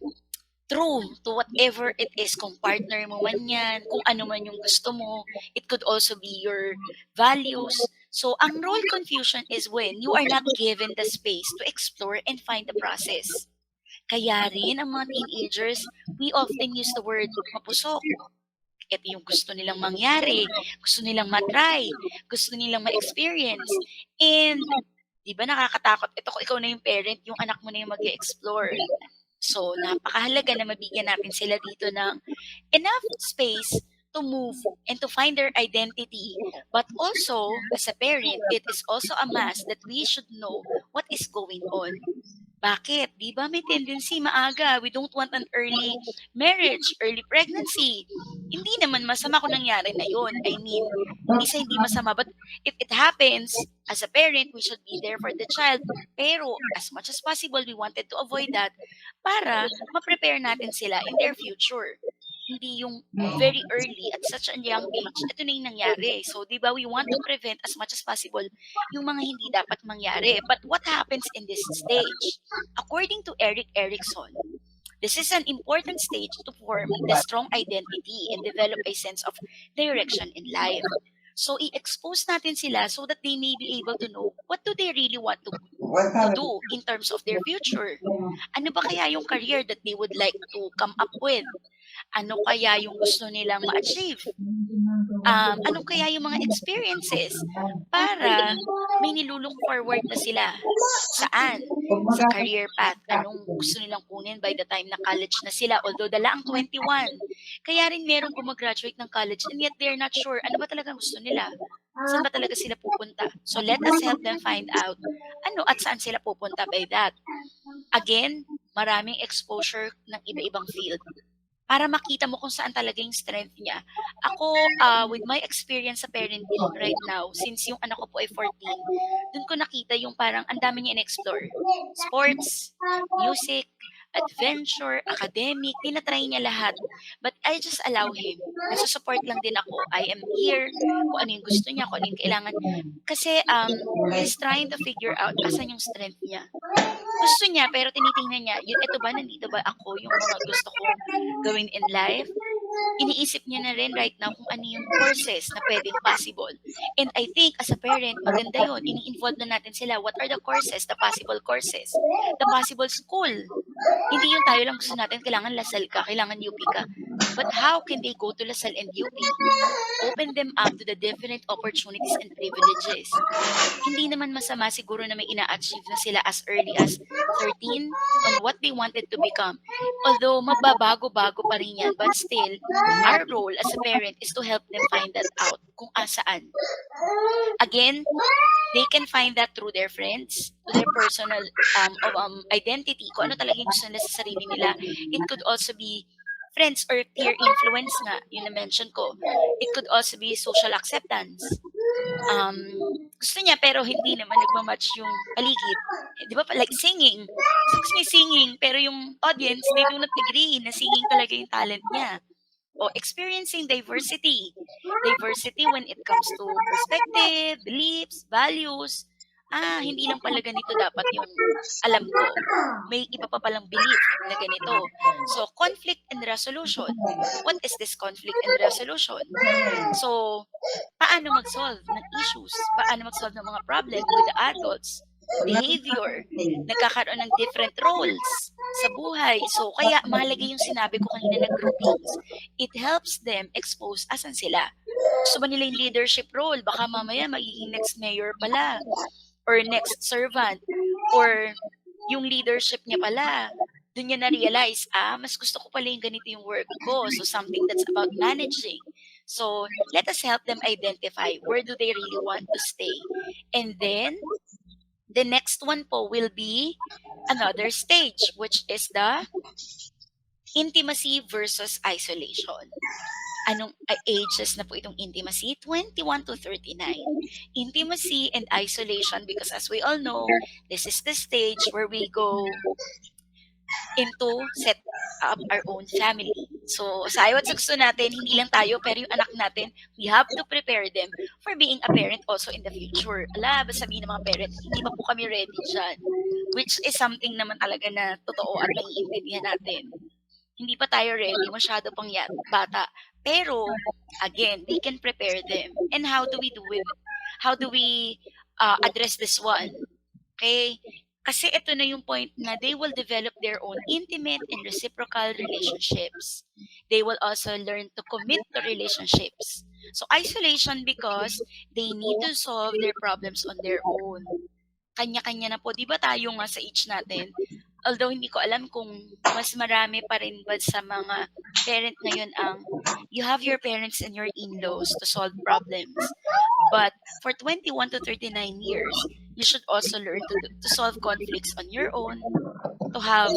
true to whatever it is, kung partner mo man yan, kung ano man yung gusto mo, it could also be your values. So, ang role confusion is when you are not given the space to explore and find the process. Kaya rin, ang mga teenagers, we often use the word mapusok. Ito yung gusto nilang mangyari, gusto nilang matry, gusto nilang ma-experience. And, di ba nakakatakot? Ito kung ikaw na yung parent, yung anak mo na yung mag-explore. So, napakahalaga na mabigyan natin sila dito ng enough space to move and to find their identity. But also, as a parent, it is also a must that we should know what is going on. Bakit? Di ba may tendency maaga? We don't want an early marriage, early pregnancy. Hindi naman masama kung nangyari na yun. I mean, hindi sa hindi masama. But if it happens, as a parent, we should be there for the child. Pero as much as possible, we wanted to avoid that para ma-prepare natin sila in their future. Hindi yung very early at such a young age, ito na yung nangyari. So, di ba, we want to prevent as much as possible yung mga hindi dapat mangyari. But what happens in this stage? According to Erik Erikson, this is an important stage to form the strong identity and develop a sense of direction in life. So, i-expose natin sila so that they may be able to know what do they really want to to do in terms of their future. Ano ba kaya yung career that they would like to come up with? Ano kaya yung gusto nilang ma-achieve? Ano kaya yung mga experiences para may nilulook forward na sila? Saan? Sa career path. Anong gusto nilang kunin by the time na college na sila? Although dala ang 21. Kaya rin merong gumagraduate ng college and yet they're not sure ano ba talaga gusto nila. Saan ba talaga sila pupunta? So let us help them find out ano at saan sila pupunta by that. Again, maraming exposure ng iba-ibang field para makita mo kung saan talaga yung strength niya. Ako, with my experience sa parenting right now, since yung anak ko po ay 14, dun ko nakita yung parang ang dami niya in-explore. Sports, music, adventure, academic, tinatry niya lahat. But I just allow him. Nasusupport lang din ako. I am here, kung ano yung gusto niya, kung ano yung kailangan. Kasi he's trying to figure out asan yung strength niya. Gusto niya, pero tinitingnan niya, ito ba, nandito ba ako, yung mga gusto kong gawin in life? Iniisip niya na rin right now kung ano yung courses na pwedeng possible. And I think as a parent, maganda yun. Ini-involve na natin sila. What are the courses, the possible courses, the possible school? Hindi yung tayo lang gusto natin, kailangan Lasal ka, kailangan UP ka. But how can they go to Lasal and UP? Open them up to the different opportunities and privileges. Hindi naman masama siguro na may ina-achieve na sila as early as 13 on what they wanted to become. Although mababago-bago pa rin yan, but still, our role as a parent is to help them find that out kung asaan. Again, they can find that through their friends, to their personal identity, kung ano talaga yung gusto nila sa sarili nila. It could also be friends or peer influence nga, yun na mention ko. It could also be social acceptance. Gusto niya pero hindi naman nagmamatch yung paligid. Di ba? Like singing. Gusto niya singing, pero yung audience, they do not agree na singing talaga yung talent niya. O experiencing diversity. Diversity when it comes to perspective, beliefs, values. Hindi lang pala ganito dapat yung alam ko. May iba pa palang belief na ganito. So, conflict and resolution. What is this conflict and resolution? So, paano mag-solve ng issues? Paano mag-solve ng mga problem with the adults? Behavior. Nagkakaroon ng different roles sa buhay. So, kaya mahalaga yung sinabi ko kanina na groupings. It helps them expose asan sila. Gusto ba nila yung leadership role? Baka mamaya magiging next mayor pala or next servant or yung leadership niya pala. Doon niya na-realize, mas gusto ko pala yung ganito yung work ko. So, something that's about managing. So, let us help them identify where do they really want to stay. And then, the next one po will be another stage, which is the intimacy versus isolation. Anong ages na po itong intimacy? 21 to 39. Intimacy and isolation, because as we all know, this is the stage where we go into set up our own family. So, sa ayaw at sa gusto natin, hindi lang tayo, pero yung anak natin, we have to prepare them for being a parent also in the future. Ba sabihin ng mga parents, hindi pa po kami ready dyan. Which is something naman talaga na totoo at naiintindihan natin. Hindi pa tayo ready, masyado pang bata. Pero, again, we can prepare them. And how do we do it? How do we address this one? Okay? Kasi ito na yung point na they will develop their own intimate and reciprocal relationships. They will also learn to commit to relationships. So, isolation because they need to solve their problems on their own. Kanya-kanya na po. Di ba tayo nga sa age natin? Although hindi ko alam kung mas marami pa rin ba sa mga parent ngayon ang you have your parents and your in-laws to solve problems. But for 21 to 39 years, you should also learn to solve conflicts on your own, to have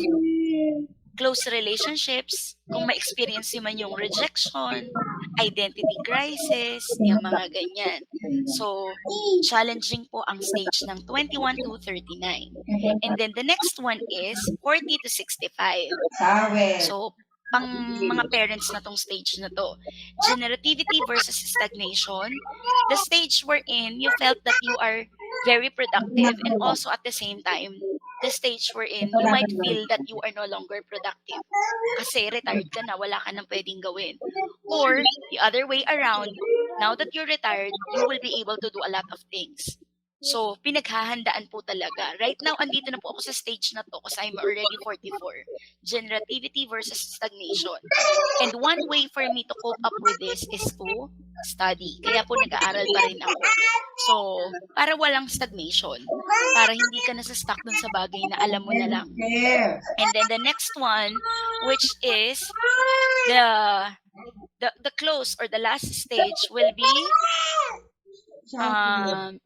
close relationships, kung ma-experience man yung rejection, identity crisis, yung mga ganyan. So, challenging po ang stage ng 21 to 39. And then the next one is 40 to 65. So, pang mga parents na tong stage na to. Generativity versus stagnation. The stage wherein you felt that you are very productive and also at the same time, the stage wherein you might feel that you are no longer productive. Kasi retired ka na, wala ka nang pwedeng gawin. Or, the other way around, now that you're retired, you will be able to do a lot of things. So, pinaghahandaan po talaga. Right now, andito na po ako sa stage na to kasi I'm already 44. Generativity versus stagnation. And one way for me to cope up with this is to study. Kaya po nag-aaral pa rin ako. So, para walang stagnation. Para hindi ka nasa-stuck dun sa bagay na alam mo na lang. And then the next one, which is the close or the last stage will be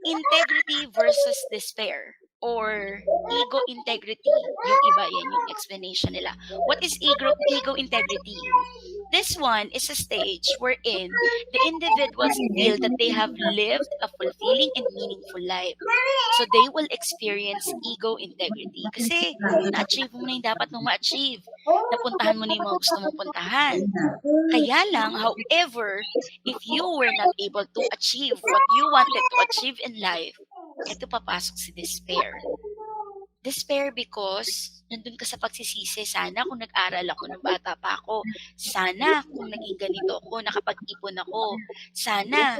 integrity versus despair or ego integrity. Yung iba, yan yung explanation nila. What is ego integrity? This one is a stage wherein the individuals feel that they have lived a fulfilling and meaningful life. So they will experience ego integrity. Kasi na-achieve mo na yung dapat mong ma-achieve. Napuntahan mo na yung mga gusto mong puntahan. Kaya lang, however, if you were not able to achieve what you wanted to achieve in life, ito papasok si despair. Despair because nandun ka sa pagsisisi, sana kung nag-aral ako nung bata pa ako, sana kung naging ganito ako, nakapag-ipon ako, sana,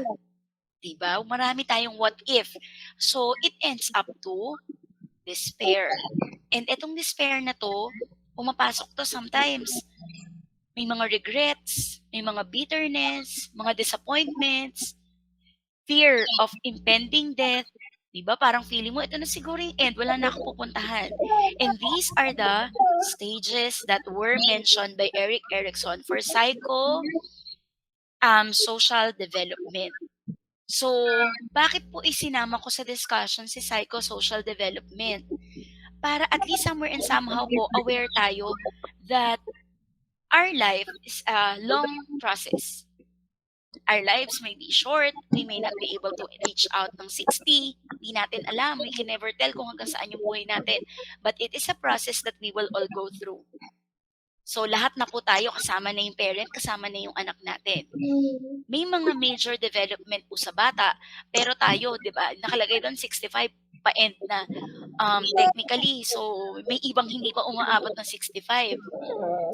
diba? Marami tayong what if. So, it ends up to despair. And etong despair na to, pumapasok to sometimes. May mga regrets, may mga bitterness, mga disappointments, fear of impending death. Diba? Parang feeling mo, ito na siguro yung end, wala na ako pupuntahan. And these are the stages that were mentioned by Erik Erikson for social development. So, bakit po isinama ko sa discussion si psychosocial development? Para at least somewhere and somehow po aware tayo that our life is a long process. Our lives may be short, we may not be able to reach out ng 60, hindi natin alam, we can never tell kung hanggang saan yung buhay natin. But it is a process that we will all go through. So lahat na po tayo, kasama na yung parent, kasama na yung anak natin. May mga major development po sa bata, pero tayo, di ba, nakalagay doon 65 pa-end na technically. So may ibang hindi pa umaabot ng 65.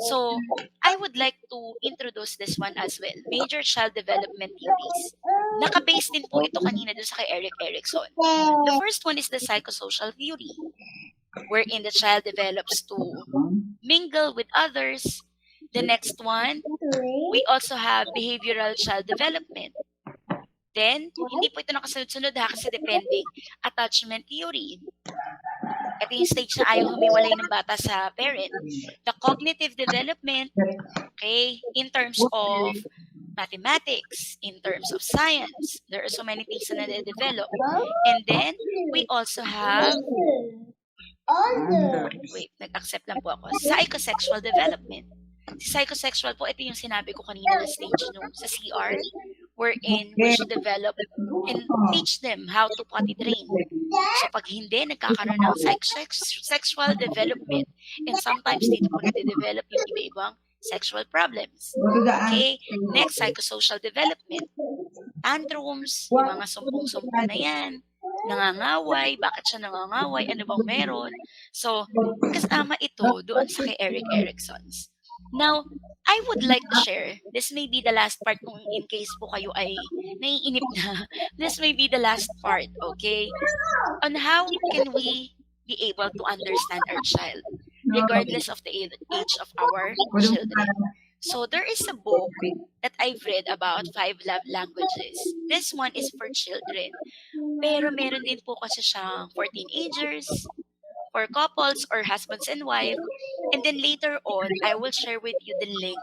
So, I would like to introduce this one as well. Major child development theories. Naka-base din po ito kanina dun sa kay Erik Erikson. The first one is the psychosocial theory, wherein the child develops to mingle with others. The next one, we also have behavioral child development. Then, hindi po ito nakasunod-sunod kasi depending. Attachment theory. Ito yung stage na ayaw humiwalay ng bata sa parent. The cognitive development, okay, in terms of mathematics, in terms of science, there are so many things na na-develop. And then, we also have, wait, nag-accept lang po ako, psychosexual development. Si psychosexual po, ito yung sinabi ko kanina na stage nung sa CR, wherein we should develop and teach them how to potty train. So pag hindi, nagkakaroon ng sexual development and sometimes dito po nade-develop yung iba-ibang sexual problems. Okay? Next, psychosocial development. Tantrums, yung mga sumpong-sumpong na yan, nangangaway, bakit siya nangangaway, ano bang meron. So, kasama ito doon sa kay Erik Erikson's. Now, I would like to share, this may be the last part kung in case po kayo ay naiinip na, this may be the last part, okay? On how can we be able to understand our child, regardless of the age of our children. So, there is a book that I've read about 5 love languages. This one is for children. Pero meron din po kasi siyang for teenagers, for couples or husbands and wife. And then later on, I will share with you the link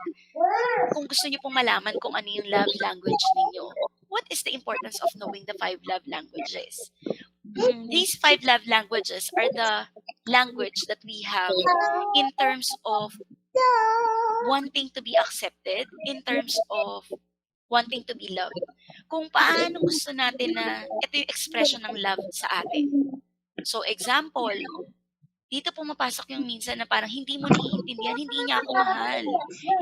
kung gusto niyo pong malaman kung ano yung love language ninyo. What is the importance of knowing the 5 love languages? These 5 love languages are the language that we have in terms of wanting to be accepted, in terms of wanting to be loved. Kung paano gusto natin na ito yung expression ng love sa atin. So example, dito pumapasok yung minsan na parang hindi mo naiintindihan, hindi niya ako mahal,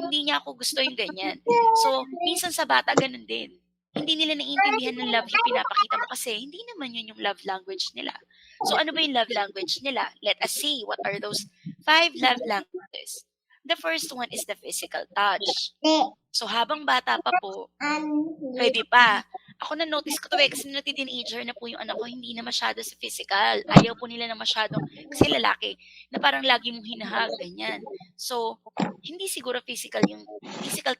hindi niya ako gusto yung ganyan. So, minsan sa bata, ganun din. Hindi nila naiintindihan ng love yung pinapakita mo kasi hindi naman yun yung love language nila. So, ano ba yung love language nila? Let us see what are those 5 love languages. The first one is the physical touch. So, habang bata pa po, pwede pa. Ako na-notice ko 'to, kasi nung nagti-teenager na po yung anak ko, hindi na masyado sa physical. Ayaw po nila na masyadong kasi lalaki, na parang lagi mong hina-hug, ganyan. So, hindi siguro physical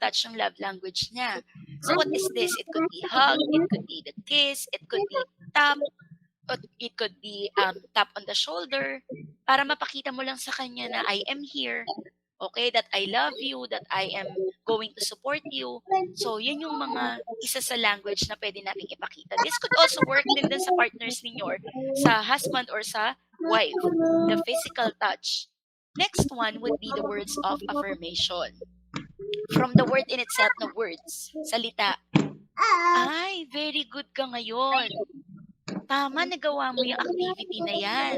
touch yung love language niya. So, what is this? It could be hug, it could be the kiss, it could be tap, or it could be, tap on the shoulder, para mapakita mo lang sa kanya na, "I am here." Okay, that I love you, that I am going to support you. So, yun yung mga isa sa language na pwede nating ipakita. This could also work din dun sa partners ninyo or sa husband or sa wife, the physical touch. Next one would be the words of affirmation. From the word in itself na words, salita. Ay, very good ka ngayon. Tama, nagawa mo yung activity na yan.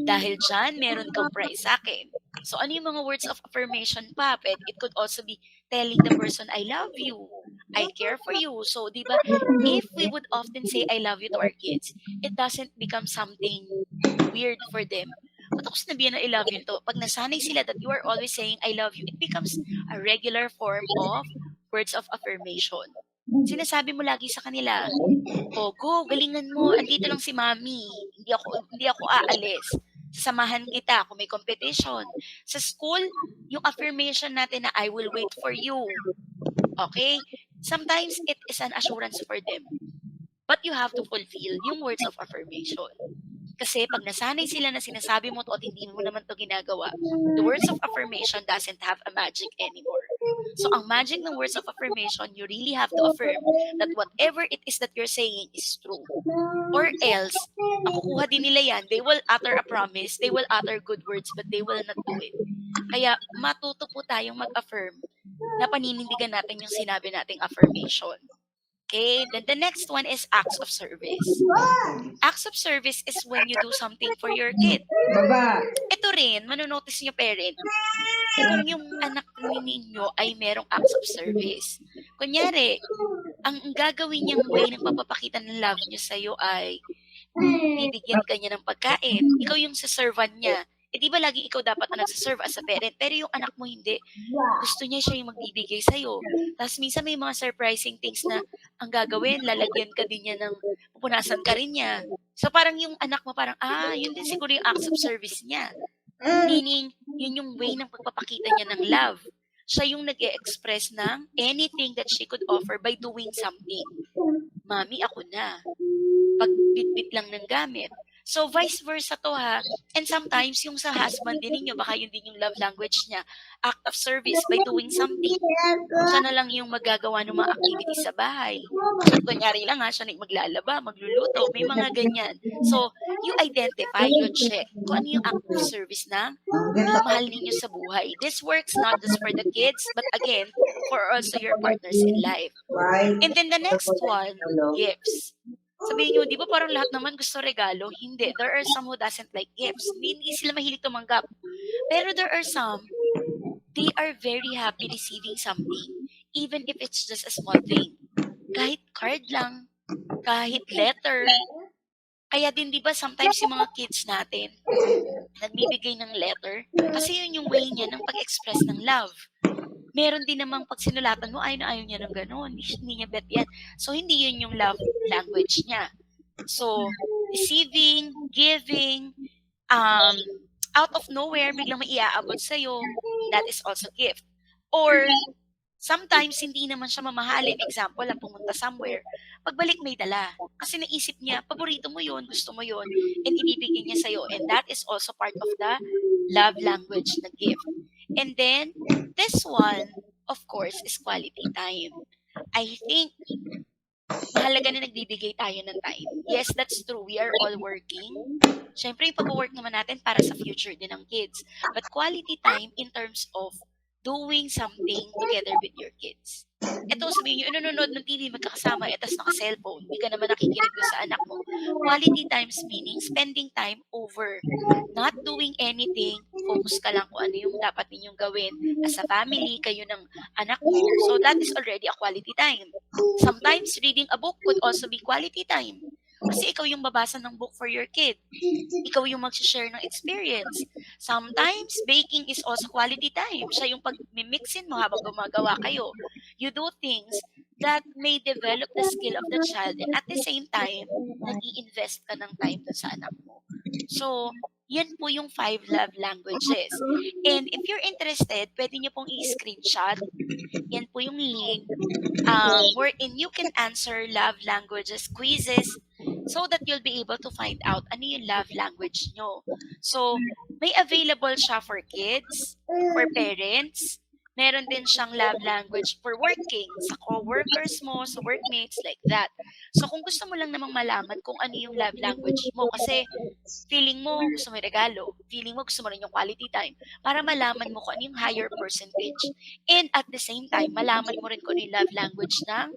Dahil dyan, meron kang prize sa akin. So, ano yung mga words of affirmation pa? It could also be telling the person, I love you. I care for you. So, di ba, if we would often say, I love you to our kids, it doesn't become something weird for them. Ba't ako sinabihan na I love you to? Pag nasanay sila that you are always saying, I love you, it becomes a regular form of words of affirmation. Sinasabi mo lagi sa kanila, "Oh, go, galingan mo. Andito lang si mommy. Hindi ako aalis. Sasamahan kita kung may competition." Sa school, yung affirmation natin na, "I will wait for you." Okay? Sometimes it is an assurance for them. But you have to fulfill yung words of affirmation. Kasi pag nasanay sila na sinasabi mo to at hindi mo naman to ginagawa, the words of affirmation doesn't have a magic anymore. So, ang magic ng words of affirmation, you really have to affirm that whatever it is that you're saying is true. Or else, ang kukuha din nila yan, they will utter a promise, they will utter good words, but they will not do it. Kaya, matuto po tayong mag-affirm na paninindigan natin yung sinabi nating affirmation. Okay, then the next one is acts of service. Acts of service is when you do something for your kid. Ito rin, manonotice nyo parent, kung yung anak ninyo ay merong acts of service. Kunyari, ang gagawin niyang way ng pagpapakita ng love niya sa'yo ay bibigyan ka niya ng pagkain. Ikaw yung saservan niya. Eh di ba laging ikaw dapat ang nagsaserve as a parent, pero yung anak mo hindi. Gusto niya siya yung magbibigay sa'yo. Tapos minsan may mga surprising things na ang gagawin, lalagyan ka din niya ng, pupunasan ka rin niya. So parang yung anak mo parang, yun din siguro yung acts of service niya. Meaning, yun yung way ng pagpapakita niya ng love. Siya yung nag-e-express ng anything that she could offer by doing something. Mami, ako na. Pagbitbit lang ng gamit. So, vice versa to ha. And sometimes, yung sa husband din ninyo, baka yun din yung love language niya, act of service by doing something. Siya na lang yung magagawa ng mga activities sa bahay. Kunyari lang siya na yung maglalaba, magluluto, may mga ganyan. So, you identify, you check kung ano yung act of service na minamahal ninyo sa buhay. This works not just for the kids, but again, for also your partners in life. And then the next one, gifts. Sabihin nyo, di ba parang lahat naman gusto regalo? Hindi. There are some who doesn't like gifts. Hindi sila mahilig tumanggap. Pero there are some, they are very happy receiving something, even if it's just a small thing. Kahit card lang, kahit letter. Kaya din, di ba, sometimes yung mga kids natin, nagbibigay ng letter, kasi yun yung way niya ng pag-express ng love. Meron din namang pag sinulatan mo, ayaw na ayaw niya ng gano'n. Hindi niya bet yan. So, hindi yun yung love language niya. So, receiving, giving, out of nowhere, biglang may iaabot sa'yo, that is also gift. Or, sometimes, hindi naman siya mamahalin. Example, pumunta somewhere. Pagbalik may dala. Kasi naisip niya, paborito mo yun, gusto mo yun, and ibibigay niya sa'yo. And that is also part of the love language na gift. And then, this one, of course, is quality time. I think, mahalaga na nagbibigay tayo ng time. Yes, that's true. We are all working. Siyempre, yung pag-work naman natin para sa future din ng kids. But quality time in terms of doing something together with your kids. Ito, sabihin nyo, nanonood ng TV, magkakasama, etas naka-cellphone, hindi ka naman nakikinig doon sa anak mo. Quality times meaning spending time over. Not doing anything, focus ka lang kung ano yung dapat ninyong gawin. As a family, kayo ng anak mo. So that is already a quality time. Sometimes, reading a book could also be quality time. Kasi ikaw yung babasa ng book for your kid. Ikaw yung mag-share ng experience. Sometimes, baking is also quality time. Siya yung pag-mixin mo habang gumagawa kayo. You do things that may develop the skill of the child, and at the same time, nag-i-invest ka ng time dun sa anak mo. So, yan po yung 5 love languages. And if you're interested, pwede nyo pong i-screenshot. Yan po yung link wherein you can answer love languages quizzes so that you'll be able to find out ano yung love language nyo. So, may available siya for kids, for parents. Meron din siyang love language for working, sa co-workers mo, sa workmates, like that. So, kung gusto mo lang namang malaman kung ano yung love language mo, kasi feeling mo gusto mo yung regalo, feeling mo gusto mo rin yung quality time, para malaman mo kung ano yung higher percentage. And at the same time, malaman mo rin kung ano yung love language ng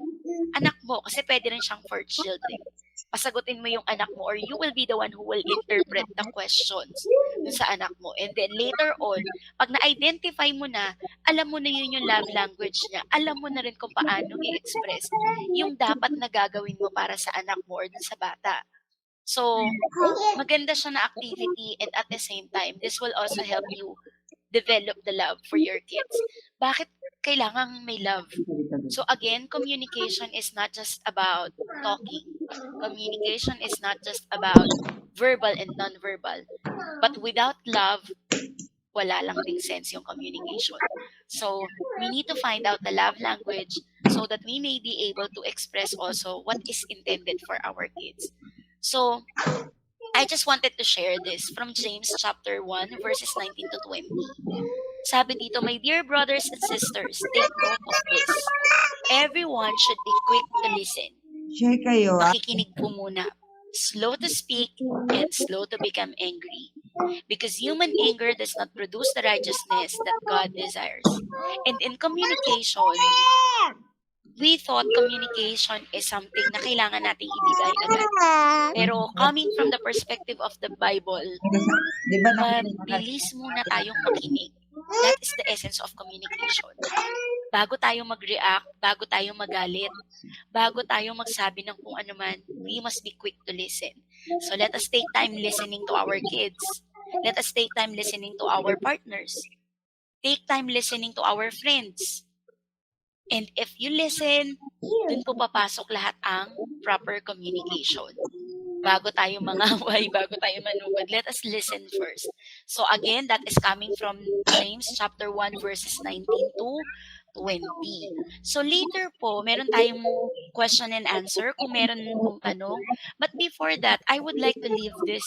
anak mo, kasi pwede rin siyang for children. Pasagutin mo yung anak mo, or you will be the one who will interpret the questions dun sa anak mo. And then later on, pag na-identify mo na, alam mo na yun yung love language niya, alam mo na rin kung paano i-express yung dapat na gagawin mo para sa anak mo or dun sa bata. So, maganda siya na activity, and at the same time, this will also help you develop the love for your kids. Bakit kailangan may love? So again, communication is not just about talking. Communication is not just about verbal and non-verbal. But without love, wala lang ding sense yung communication. So we need to find out the love language so that we may be able to express also what is intended for our kids. So I just wanted to share this from James chapter 1 verses 19 to 20. Sabi dito, my dear brothers and sisters, take note of this. Everyone should be quick to listen. Share kayo. Makikinig po muna. Slow to speak and slow to become angry. Because human anger does not produce the righteousness that God desires. And in communication, we thought communication is something na kailangan nating ibigay agad. Pero coming from the perspective of the Bible, Di ba mabilis muna tayong makinig. That is the essence of communication. Bago tayo mag-react, bago tayo magalit, bago tayo magsabi ng kung ano man, we must be quick to listen. So let us take time listening to our kids. Let us take time listening to our partners. Take time listening to our friends. And if you listen, dun po papasok lahat ang proper communication. Bago tayo mangaway, bago tayo manugod, let us listen first. So again, that is coming from James chapter 1 verses 19 to 20. So later po, meron tayong question and answer kung meron pong tanong. But before that, I would like to leave this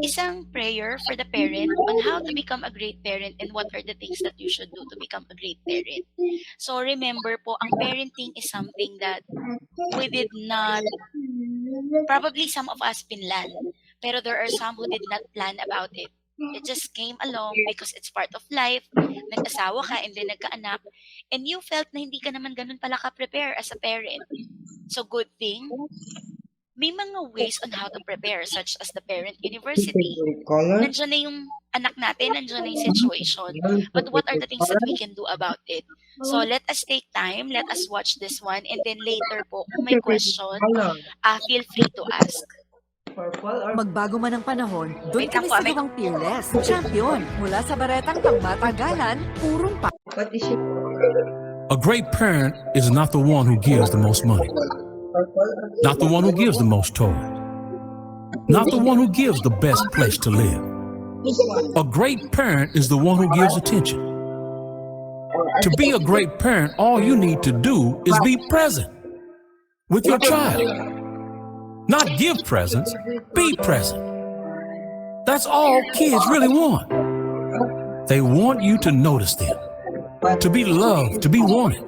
isang prayer for the parent on how to become a great parent and what are the things that you should do to become a great parent. So remember po, ang parenting is something that we did not, probably some of us pinlan, pero there are some who did not plan about it. It just came along because it's part of life. Nag-asawa ka and then nagkaanak, and you felt na hindi ka naman ganun pala ka-prepare as a parent. So good thing, may mga ways on how to prepare, such as the Parent University. Nandiyan na yung anak natin, nandiyan na yung situation. But what are the things that we can do about it? So let us take time, let us watch this one, and then later po, kung may question, feel free to ask. Magbago man ang panahon, doon Wait kami lang po, sa gawang Fearless. Champion, mula sa baretang pangmatagalan, purong pa. What is it? A great parent is not the one who gives the most money, not the one who gives the most toys, not the one who gives the best place to live. A great parent is the one who gives attention. To be a great parent, all you need to do is be present with your child. Not give presents, be present. That's all kids really want. They want you to notice them, to be loved, to be wanted.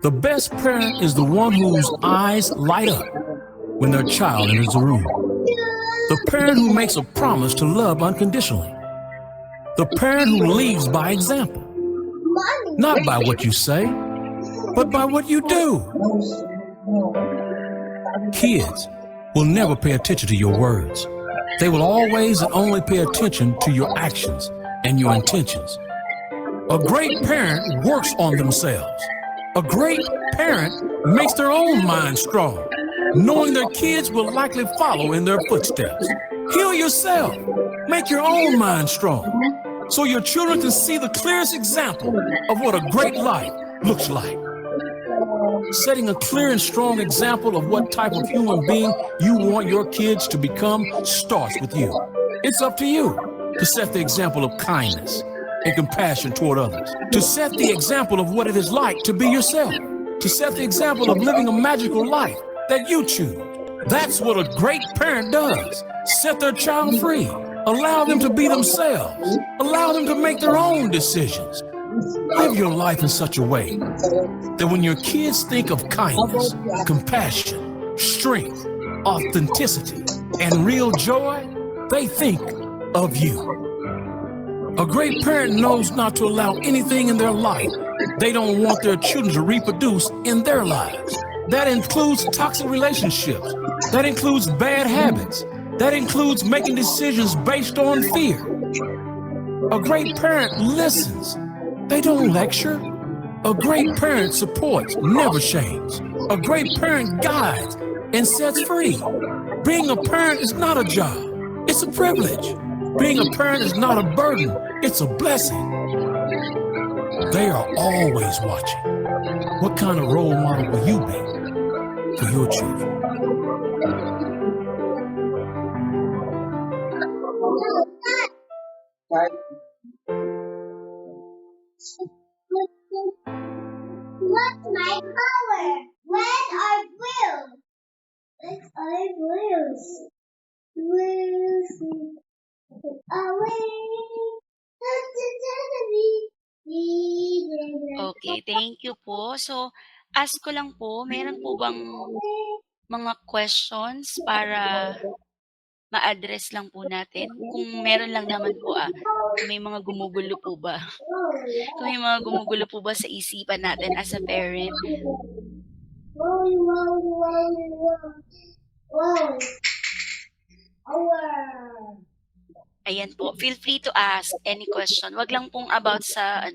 The best parent is the one whose eyes light up when their child enters the room. The parent who makes a promise to love unconditionally. The parent who leads by example. Not by what you say, but by what you do. Kids will never pay attention to your words. They will always and only pay attention to your actions and your intentions. A great parent works on themselves. A great parent makes their own mind strong, knowing their kids will likely follow in their footsteps. Heal yourself. Make your own mind strong. so your children can see the clearest example of what a great life looks like. Setting a clear and strong example of what type of human being you want your kids to become starts with you. It's up to you to set the example of kindness and compassion toward others, to set the example of what it is like to be yourself, to set the example of living a magical life that you choose. That's what a great parent does. Set their child free. Allow them to be themselves. Allow them to make their own decisions. Live your life in such a way that when your kids think of kindness, compassion, strength, authenticity, and real joy, they think of you. A great parent knows not to allow anything in their life they don't want their children to reproduce in their lives. That includes toxic relationships. That includes bad habits. That includes making decisions based on fear. A great parent listens. They don't lecture. A great parent supports, never shames. A great parent guides and sets free. Being a parent is not a job. It's a privilege. Being a parent is not a burden. It's a blessing. They are always watching. What kind of role model will you be for your children? What's my color? Red or blue? Red or blues? Blues away. Okay, thank you po. So, ask ko lang po, meron po bang mga questions para ma-address lang po natin? Kung meron lang naman po, kung may mga gumugulo po ba? Kung may mga gumugulo po ba sa isipan natin as a parent? Ayan po, feel free to ask any question. Wag lang pong about sa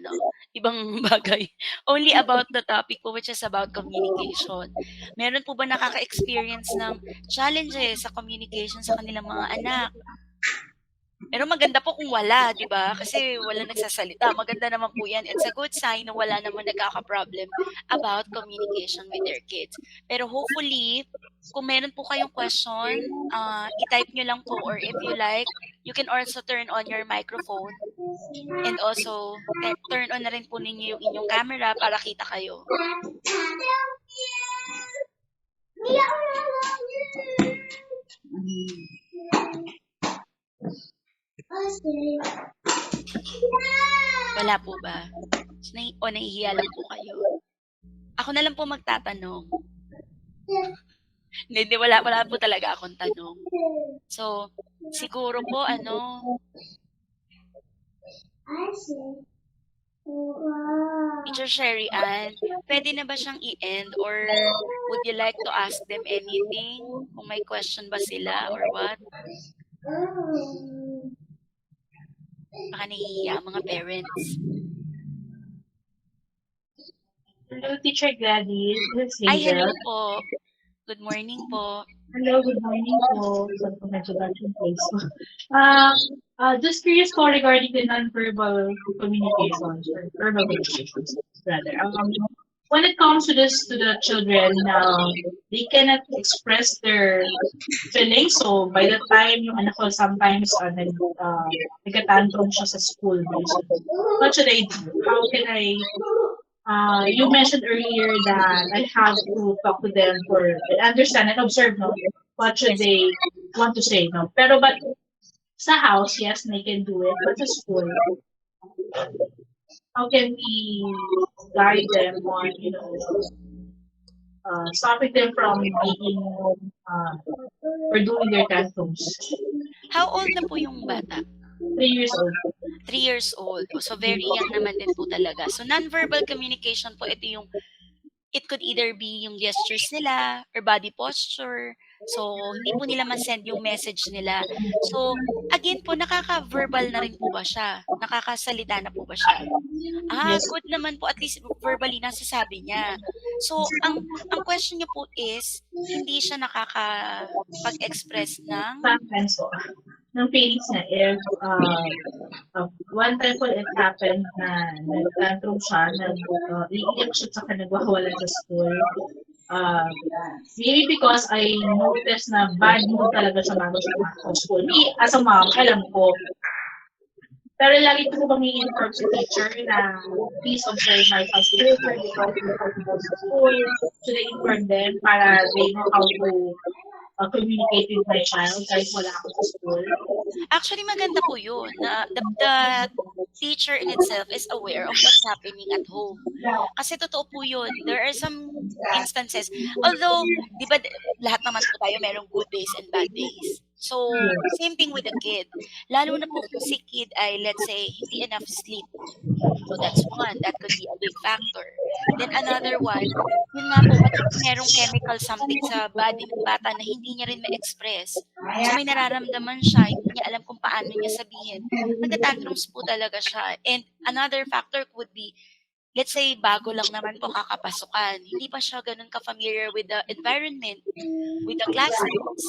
ibang bagay. Only about the topic po, which is about communication. Meron po ba nakaka-experience ng challenges sa communication sa kanilang mga anak? Pero maganda po kung wala, di ba? Kasi wala nagsasalita. Maganda naman po yan. It's a good sign na wala naman nagkaka-problem about communication with their kids. Pero hopefully, kung meron po kayong question, i-type nyo lang po. Or if you like, you can also turn on your microphone. And also, turn on na rin po ninyo yung inyong camera para kita kayo. Wala po ba? O nahihiya lang po kayo? Ako na lang po magtatanong. Hindi, wala po talaga akong tanong. So, siguro po, Teacher Sherry Ann, pwede na ba siyang i-end or would you like to ask them anything? Kung may question ba sila or what? Baka nahihiya ang mga parents. Hello, Teacher Gladys. This is Ay, hello Hazel. po. Good morning po. Hello, good morning po. Saan po medyo bad yung place ko? Just curious po regarding the non-verbal communications or verbal communications rather. When it comes to this, to the children, they cannot express their feelings. So by the time yung anak ko sometimes nagka-tantrum siya sa school, what should I do? How can I? You mentioned earlier that I have to talk to them for understand and observe, no? What should they want to say, no? But sa house, yes, they can do it. But sa school, how can we guide them on, stopping them from being or doing their tantrums? How old na po yung bata? 3 years old. 3 years old. So, very young naman din po talaga. So, non-verbal communication po, it could either be yung gestures nila or body posture. So, hindi po nila ma-send yung message nila. So, again po, nakaka-verbal na rin po ba siya? Nakakasalita na po ba siya? Yes. Good naman po. At least verbally nasasabi niya. So, ang question niyo po is, hindi siya nakakapag-express ng Sometimes po, ng feelings na if One time po it happened na nag-tantrum siya, iiyak siya tsaka nagwawalan sa school. Maybe because I noticed na bad mood talaga siya bago siya pumasok sa school. Me, as a mom, alam ko. Pero lagi ko bang i-inform sa teacher na please observe my child's behavior before they go to school. Should I inform them para they know how to communicate with my child kahit wala ako sa school? Actually, maganda po yun na the teacher in itself is aware of what's happening at home. Kasi totoo po yun. There are some instances, although, di ba, lahat naman po tayo merong good days and bad days. So, same thing with the kid. Lalo na po kung si kid ay, let's say, hindi enough sleep. So, that's one. That could be a big factor. Then, another one, yun nga po, merong chemical something sa body ng bata na hindi niya rin ma-express. So, may nararamdaman siya, hindi niya alam kung paano niya sabihin. Nagtatantrums po talaga siya. And another factor would be, let's say, bago lang naman po kakapasukan. Hindi pa siya ganun ka-familiar with the environment, with the classmates,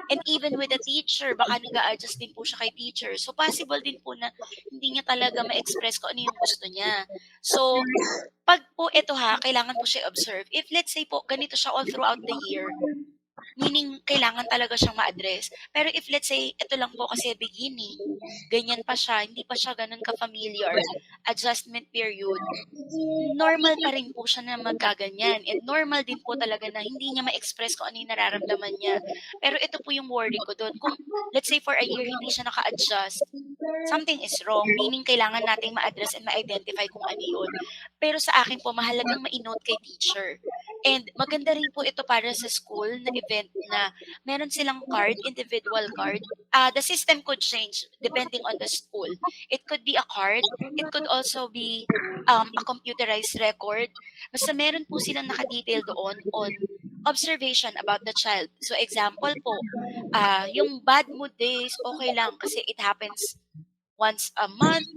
and even with the teacher. Baka nag-a-adjust din po siya kay teacher. So, possible din po na hindi niya talaga ma-express kung ano yung gusto niya. So, pag po ito kailangan po siya observe. If let's say po, ganito siya all throughout the year, meaning kailangan talaga siyang ma-address. Pero if let's say, ito lang po kasi beginning, ganyan pa siya, hindi pa siya ganun ka-familiar, adjustment period, normal pa rin po siya na magkaganyan. And normal din po talaga na hindi niya ma-express kung ano yung nararamdaman niya. Pero ito po yung worry ko doon. Kung let's say for a year hindi siya naka-adjust, something is wrong, meaning kailangan nating ma-address and ma-identify kung ano yun. Pero sa akin po, mahalagang ma-note kay teacher. And maganda rin po ito para sa school na event na meron silang card, individual card. The system could change depending on the school. It could be a card. It could also be a computerized record. Basta meron po silang nakadetail doon on observation about the child. So example po, yung bad mood days, okay lang kasi it happens once a month.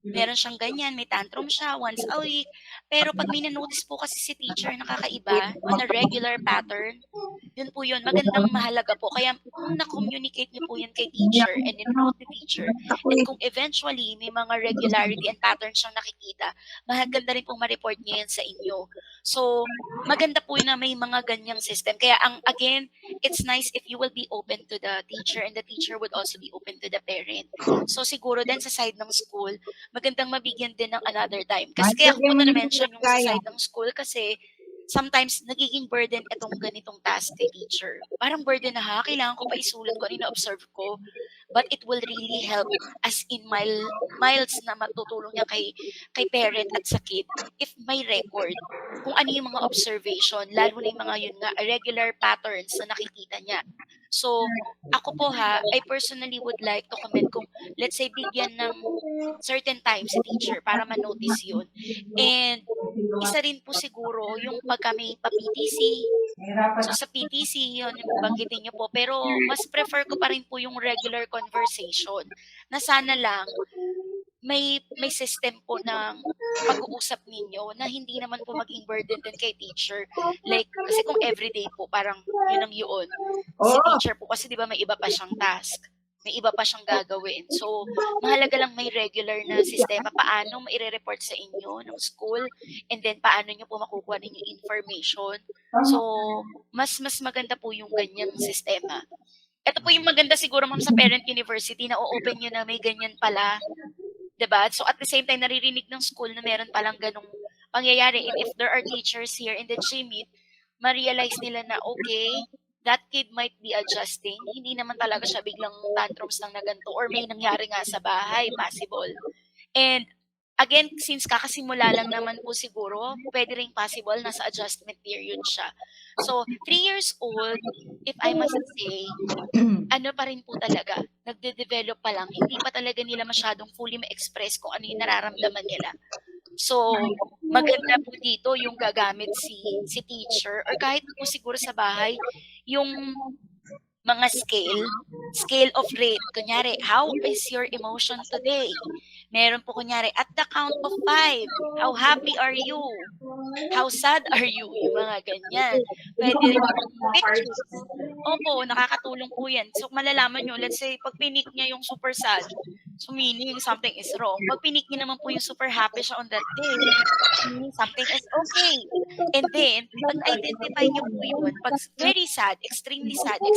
Meron siyang ganyan, may tantrum siya once a week. Pero pag may na-notice po kasi si teacher na kakaiba on a regular pattern, yun po yun, magandang mahalaga po. Kaya kung na-communicate niyo po yan kay teacher and enroll the teacher, and kung eventually may mga regularity and pattern siyang nakikita, maganda rin pong ma-report niya yan sa inyo. So, maganda po na may mga ganyang system. Kaya again, it's nice if you will be open to the teacher and the teacher would also be open to the parent. So, siguro din sa side ng school, magandang mabigyan din ng another time. Kasi kaya ko po na-mention yung sa side ng school kasi sometimes nagiging burden itong ganitong task kay teacher. Parang burden na kailangan ko pa isulat ko ano yung na-observe ko. But it will really help as in miles na matutulong niya kay parent at sa kid if may record kung ano yung mga observation, lalo na yung mga yun nga, regular patterns na nakikita niya. So, ako po I personally would like to comment kung, let's say, bigyan ng certain time si teacher para ma-notice yun. And, isa rin po siguro yung pagka may pa-PTC. So, sa PTC, yun, banggitin niyo po. Pero, mas prefer ko pa rin po yung regular conversation na sana lang may system po ng pag-uusap ninyo na hindi naman po maging burden din kay teacher. Like, kasi kung everyday po, parang yun ang yun. Si teacher po, kasi di ba may iba pa siyang task. May iba pa siyang gagawin. So, mahalaga lang may regular na sistema paano maire-report sa inyo ng school and then paano nyo po makukuha ninyo information. So, mas maganda po yung ganyang sistema. Ito po yung maganda siguro ma'am sa parent university na o-open nyo na may ganyan pala. Diba? So at the same time, naririnig ng school na meron palang ganong pangyayari. And if there are teachers here in the GMIT, ma-realize nila na okay, that kid might be adjusting. Hindi naman talaga siya biglang tantrums lang na ganito or may nangyari nga sa bahay, possible. And again, since kakasimula lang naman po siguro, pwede rin possible nasa adjustment period siya. So, 3 years old, if I must say, ano pa rin po talaga, nagde-develop pa lang, hindi pa talaga nila masyadong fully ma-express kung ano yung nararamdaman nila. So, maganda po dito yung gagamit si teacher or kahit po siguro sa bahay, yung mga scale of rate. Kunyari, how is your emotion today? Meron po kunyari, at the count of 5, how happy are you? How sad are you? Yung mga ganyan. Pwede rin pictures. Opo, nakakatulong po yan. So, malalaman nyo, let's say, pag pinik niya yung super sad, So meaning something is wrong. Pag pinik niya naman po yung super happy siya on that day, meaning something is okay. And then, pag na-identify niyo po yun, pag very sad, extremely happy,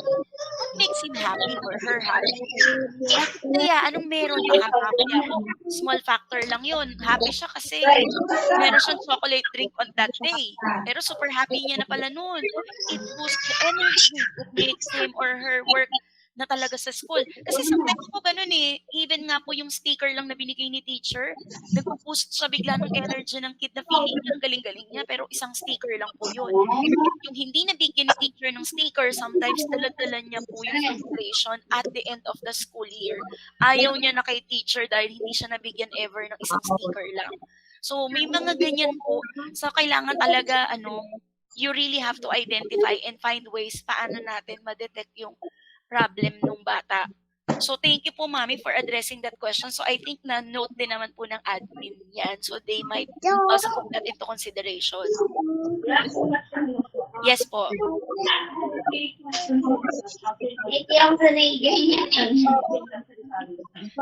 what makes him happy or her happy? Bakit kaya? Anong meron? Baka mamaya po, small factor lang yun. Happy siya kasi meron siyang chocolate drink on that day. Pero super happy niya na pala noon. It boosts the energy. It makes him or her work na talaga sa school. Kasi sometimes po ganun eh, even nga po yung sticker lang na binigay ni teacher, nagpo-boost siya bigla ng energy ng kid na feeling niya, ang galing-galing niya, pero isang sticker lang po yun. Yung hindi nabigyan ni teacher ng sticker, sometimes dala-dala niya po yung frustration at the end of the school year. Ayaw niya na kay teacher dahil hindi siya nabigyan ever ng isang sticker lang. So, may mga ganyan po. So, kailangan talaga, you really have to identify and find ways paano natin ma-detect yung problem nung bata. So, thank you po, Mami, for addressing that question. So, I think na-note din naman po ng admin yan. So, they might also put that into consideration. Yes po.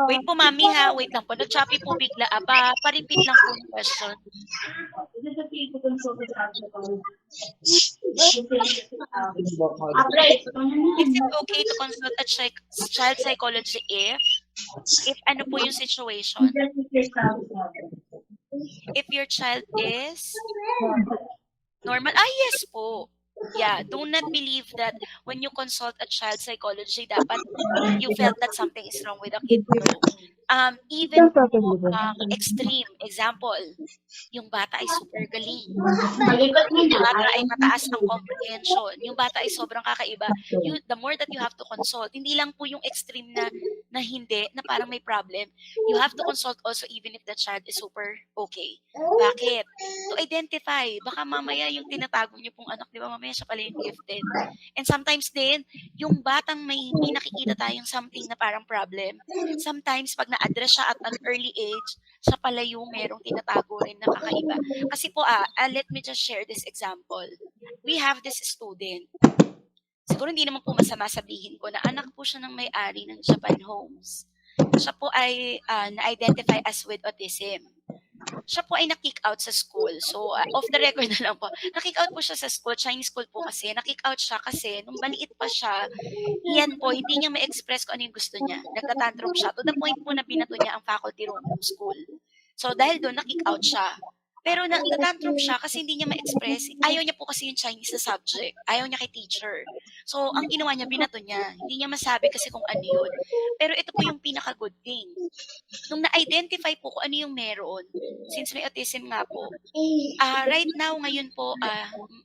Wait po, Mami, ha? Wait lang po. Nag-choppy po bigla. Pa-repeat lang po yung question. Is it okay to consult a child psychology if ano po yung situation? If your child is normal? Yes po. Yeah, do not believe that when you consult a child psychology, dapat you felt that something is wrong with the kid. No. Even po, extreme, example, yung bata ay super galing. Yung bata ay mataas ang comprehension. Yung bata ay sobrang kakaiba. The more that you have to consult, hindi lang po yung extreme na hindi, na parang may problem. You have to consult also even if the child is super okay. Bakit? To identify. Baka mamaya yung tinatago niyo pong anak, di ba mamaya siya pala yung gifted. And sometimes din, yung batang may nakikita tayong something na parang problem, sometimes pag na-address siya at an early age, siya pala yung merong tinatago rin na kakaiba. Kasi po, let me just share this example. We have this student. Siguro hindi naman po masama sabihin ko na anak po siya ng may-ari ng Japan Homes. Siya po ay na-identify as with autism. Siya po ay na-kick out sa school. So, off the record na lang po. Na-kick out po siya sa school. Chinese school po kasi. Na-kick out siya kasi nung maliit pa siya, yan po, hindi niya ma-express kung ano yung gusto niya. Nagtatantrum siya. To the point po na binato niya ang faculty room ng school. So, dahil doon, na-kick out siya. Pero nagtatantrum siya kasi hindi niya ma-express. Ayaw niya po kasi yung Chinese na subject. Ayaw niya kay teacher. So, ang ginawa niya, binato niya. Hindi niya masabi kasi kung ano yun. Pero ito po yung pinaka-good thing. Nung na-identify po kung ano yung meron, since may autism nga po, right now, ngayon po,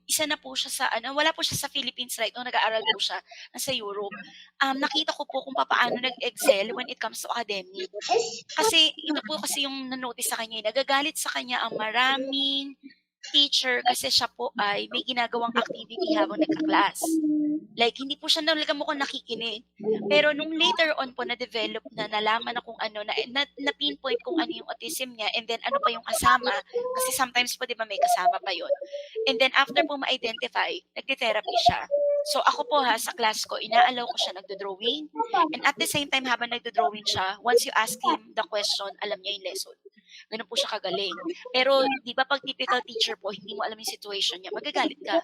isa na po siya sa, wala po siya sa Philippines right now, nag-aaral po siya, nasa Europe. Nakita ko po kung paano nag-excel when it comes to academic. Kasi, ito po kasi yung na-notice sa kanya, nagagalit sa kanya ang maraming teacher kasi siya po ay may ginagawang activity habang nagka-class. Like, hindi po siya talaga mukhang nakikinig. Pero nung later on po na-develop na, nalaman na kung ano, na-pinpoint kung ano yung autism niya, and then ano pa yung kasama, kasi sometimes po, di ba, may kasama pa yun. And then after po ma-identify, nagte-therapy siya. So ako po sa class ko, inaalaw ko siya nagdo-drawing. And at the same time, habang nagdo-drawing siya, once you ask him the question, alam niya yung lesson. Ganun po siya kagaling. Pero, di ba, pag typical teacher po, hindi mo alam yung situation niya, magagalit ka.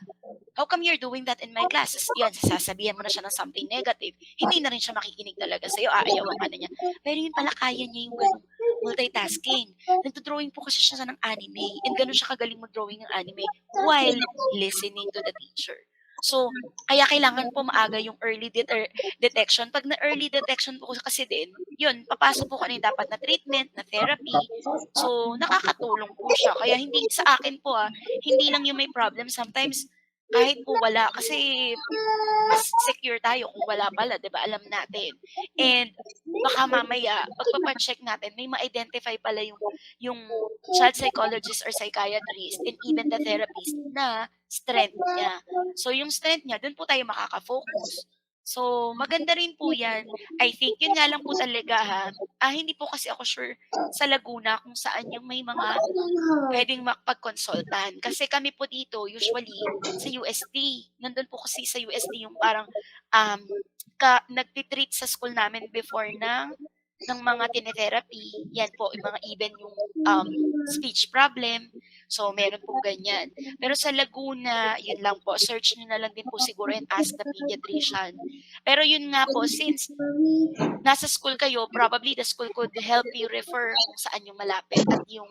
How come you're doing that in my class? Yan, sasabihan mo na siya ng something negative. Hindi na rin siya makikinig talaga sa'yo, aayawan ka na niya. Pero yun pala, kaya niya yung ganun multitasking. Nagdo-drawing po kasi siya ng anime. And ganun siya kagaling mag-drawing ng anime while listening to the teacher. So, kaya kailangan po maaga yung early detection. Pag na-early detection po kasi din, yun, papasok po ano yung dapat na treatment, na therapy. So, nakakatulong po siya. Kaya hindi sa akin po, hindi lang yung may problem. Sometimes, kahit po wala, kasi mas secure tayo kung wala pala, di ba? Alam natin. And baka mamaya, pagpapacheck natin, may ma-identify pala yung child psychologist or psychiatrist and even the therapist na strength niya. So, yung strength niya, dun po tayo makaka-focus. So, maganda rin po yan. I think, yun nga lang po talaga hindi po kasi ako sure sa Laguna kung saan yung may mga pwedeng makapag-consultan. Kasi kami po dito, usually, sa UST. Nandun po kasi sa UST yung parang nagtitreat sa school namin before ng ng mga tinetherapy. Yan po, yung mga even yung speech problem. So, meron po ganyan. Pero sa Laguna, yun lang po. Search nyo na lang din po siguro and ask the pediatrician. Pero yun nga po, since nasa school kayo, probably the school could help you refer kung saan yung malapit at yung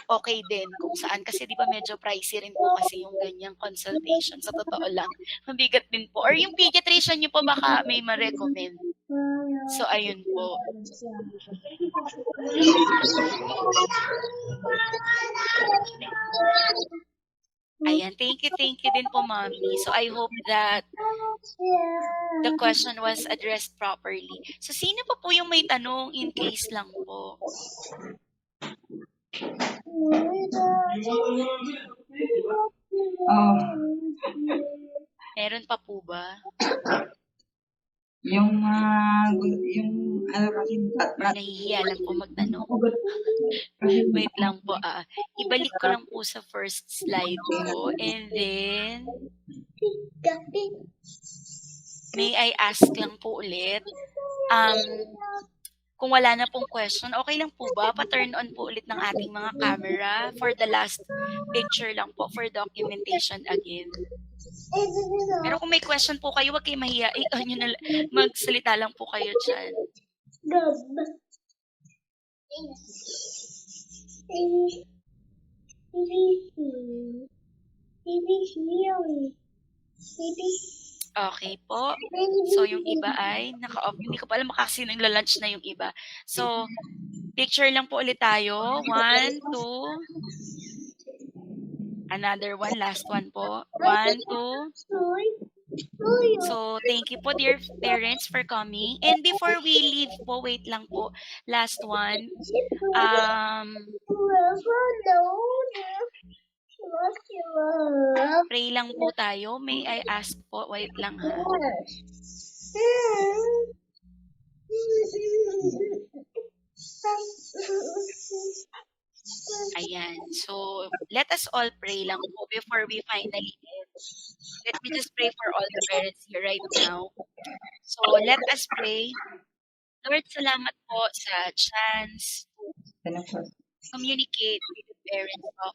okay din kung saan. Kasi di ba medyo pricey rin po kasi yung ganyang consultation. Sa totoo lang, mabigat din po. Or yung pediatrician nyo po baka may ma-recommend. So, ayun po. Ayan, thank you din po, Mommy. So, I hope that the question was addressed properly. So, sino pa po yung may tanong in case lang po? Oh, Meron pa po ba? yung ano kasi, Nahihiya lang po magtanong. Wait lang po. Ibalik ko lang po sa first slide ko. And then, may I ask lang po ulit. Kung wala na pong question, okay lang po ba? Pa-turn on po ulit ng ating mga camera for the last picture lang po for documentation again. Pero kung may question po kayo, huwag kayo mahiya. Magsalita lang po kayo dyan. Okay po. So, yung iba ay naka-off. Hindi ko pa alam kasi nagla-lunch na yung iba. So, picture lang po ulit tayo. 1, 2. Another one. Last one po. 1, 2. So, thank you po, dear parents, for coming. And before we leave po, wait lang po. Last one. Pray lang po tayo. May I ask po? Wait lang ha. Ayan. So, let us all pray lang po before we finally end. Let me just pray for all the parents here right now. So, let us pray. Lord, salamat po sa chance to communicate with the parents of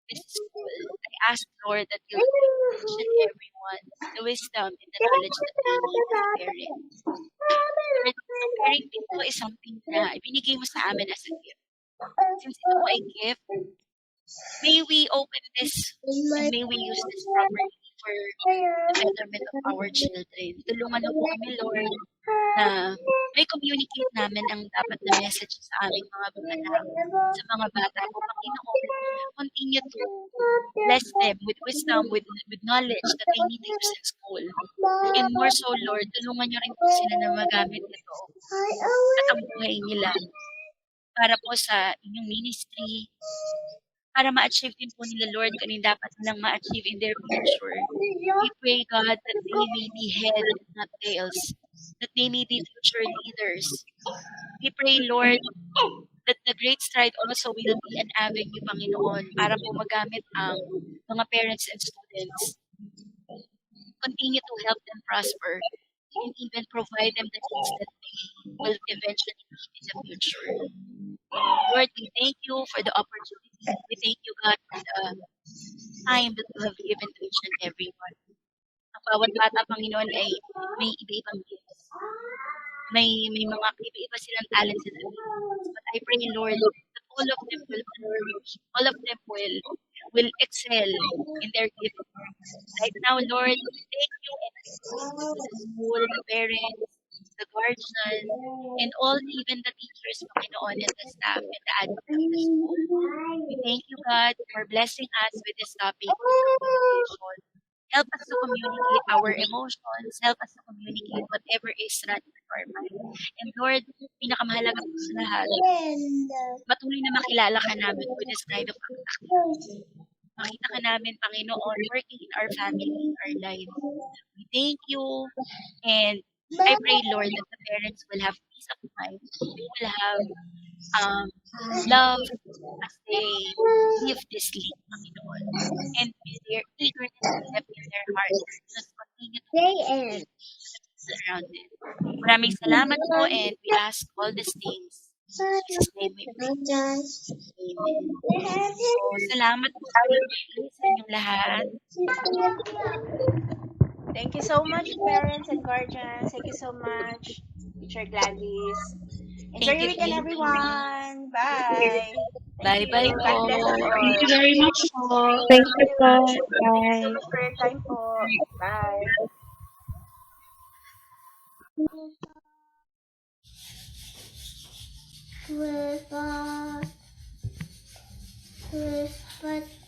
this school. I ask, Lord, that you give each and everyone the wisdom and the knowledge that they need as parents. Lord, ang parenting po is something na ibinigay mo sa amin as a gift. Since ito po ay gift, may we open this and may we use this properly for the betterment of our children. Tulungan mo po kami, Lord, na may communicate namin ang dapat na message sa aming mga anak, sa mga bata po. Panginoon, continue to bless them with wisdom, with knowledge that they need to use in school. And more so, Lord, tulungan niyo rin po sila na magamit ito at ang buhay nila para po sa inyong ministry, para ma-achieve din po nila, Lord, kung ano dapat nilang ma-achieve in their future. We pray, God, that they may be head, not tails, that they may be future leaders. We pray, Lord, that the Great Stride also will be an avenue, Panginoon, para po magamit ang mga parents and students. Continue to help them prosper and even provide them the things that they will eventually need in the future. Lord, we thank you for the opportunity. We thank you, God, for the time that you have given to each and everyone. Ang bawat bata, Panginoon, ay may iba-ibang gifts. May mga iba-iba silang talents and abilities. But I pray, Lord, that all of them will flourish. All of them will excel in their gift. Right now, Lord, thank you and the school, the parents, the guardian, and all even the teachers, Panginoon, and the staff and the admin of the school. We thank you, God, for blessing us with this topic of communication. Help us to communicate our emotions. Help us to communicate whatever is running through our mind. And Lord, pinakamahalaga po sa lahat, patuloy na makilala ka namin with this kind of activity. Makita ka namin, Panginoon, working in our family, in our life. We thank you, and I pray, Lord, that the parents will have peace of mind. They will have love as they live this lead, Panginoon. And with their eagerness left in their hearts, just continue to people around them. Maraming salamat po, and we ask all these things. In Jesus' name we pray. Amen. So, salamat po sa inyong lahat. Thank you so much, parents and guardians. Thank you so much, Teacher Gladys. Enjoy Thank your you, weekend, thank you. everyone. Bye. Thank Bye-bye you. po. God bless us all. Thank you very much po. Thank you so much for your time po. Bye. Whisper, whisper,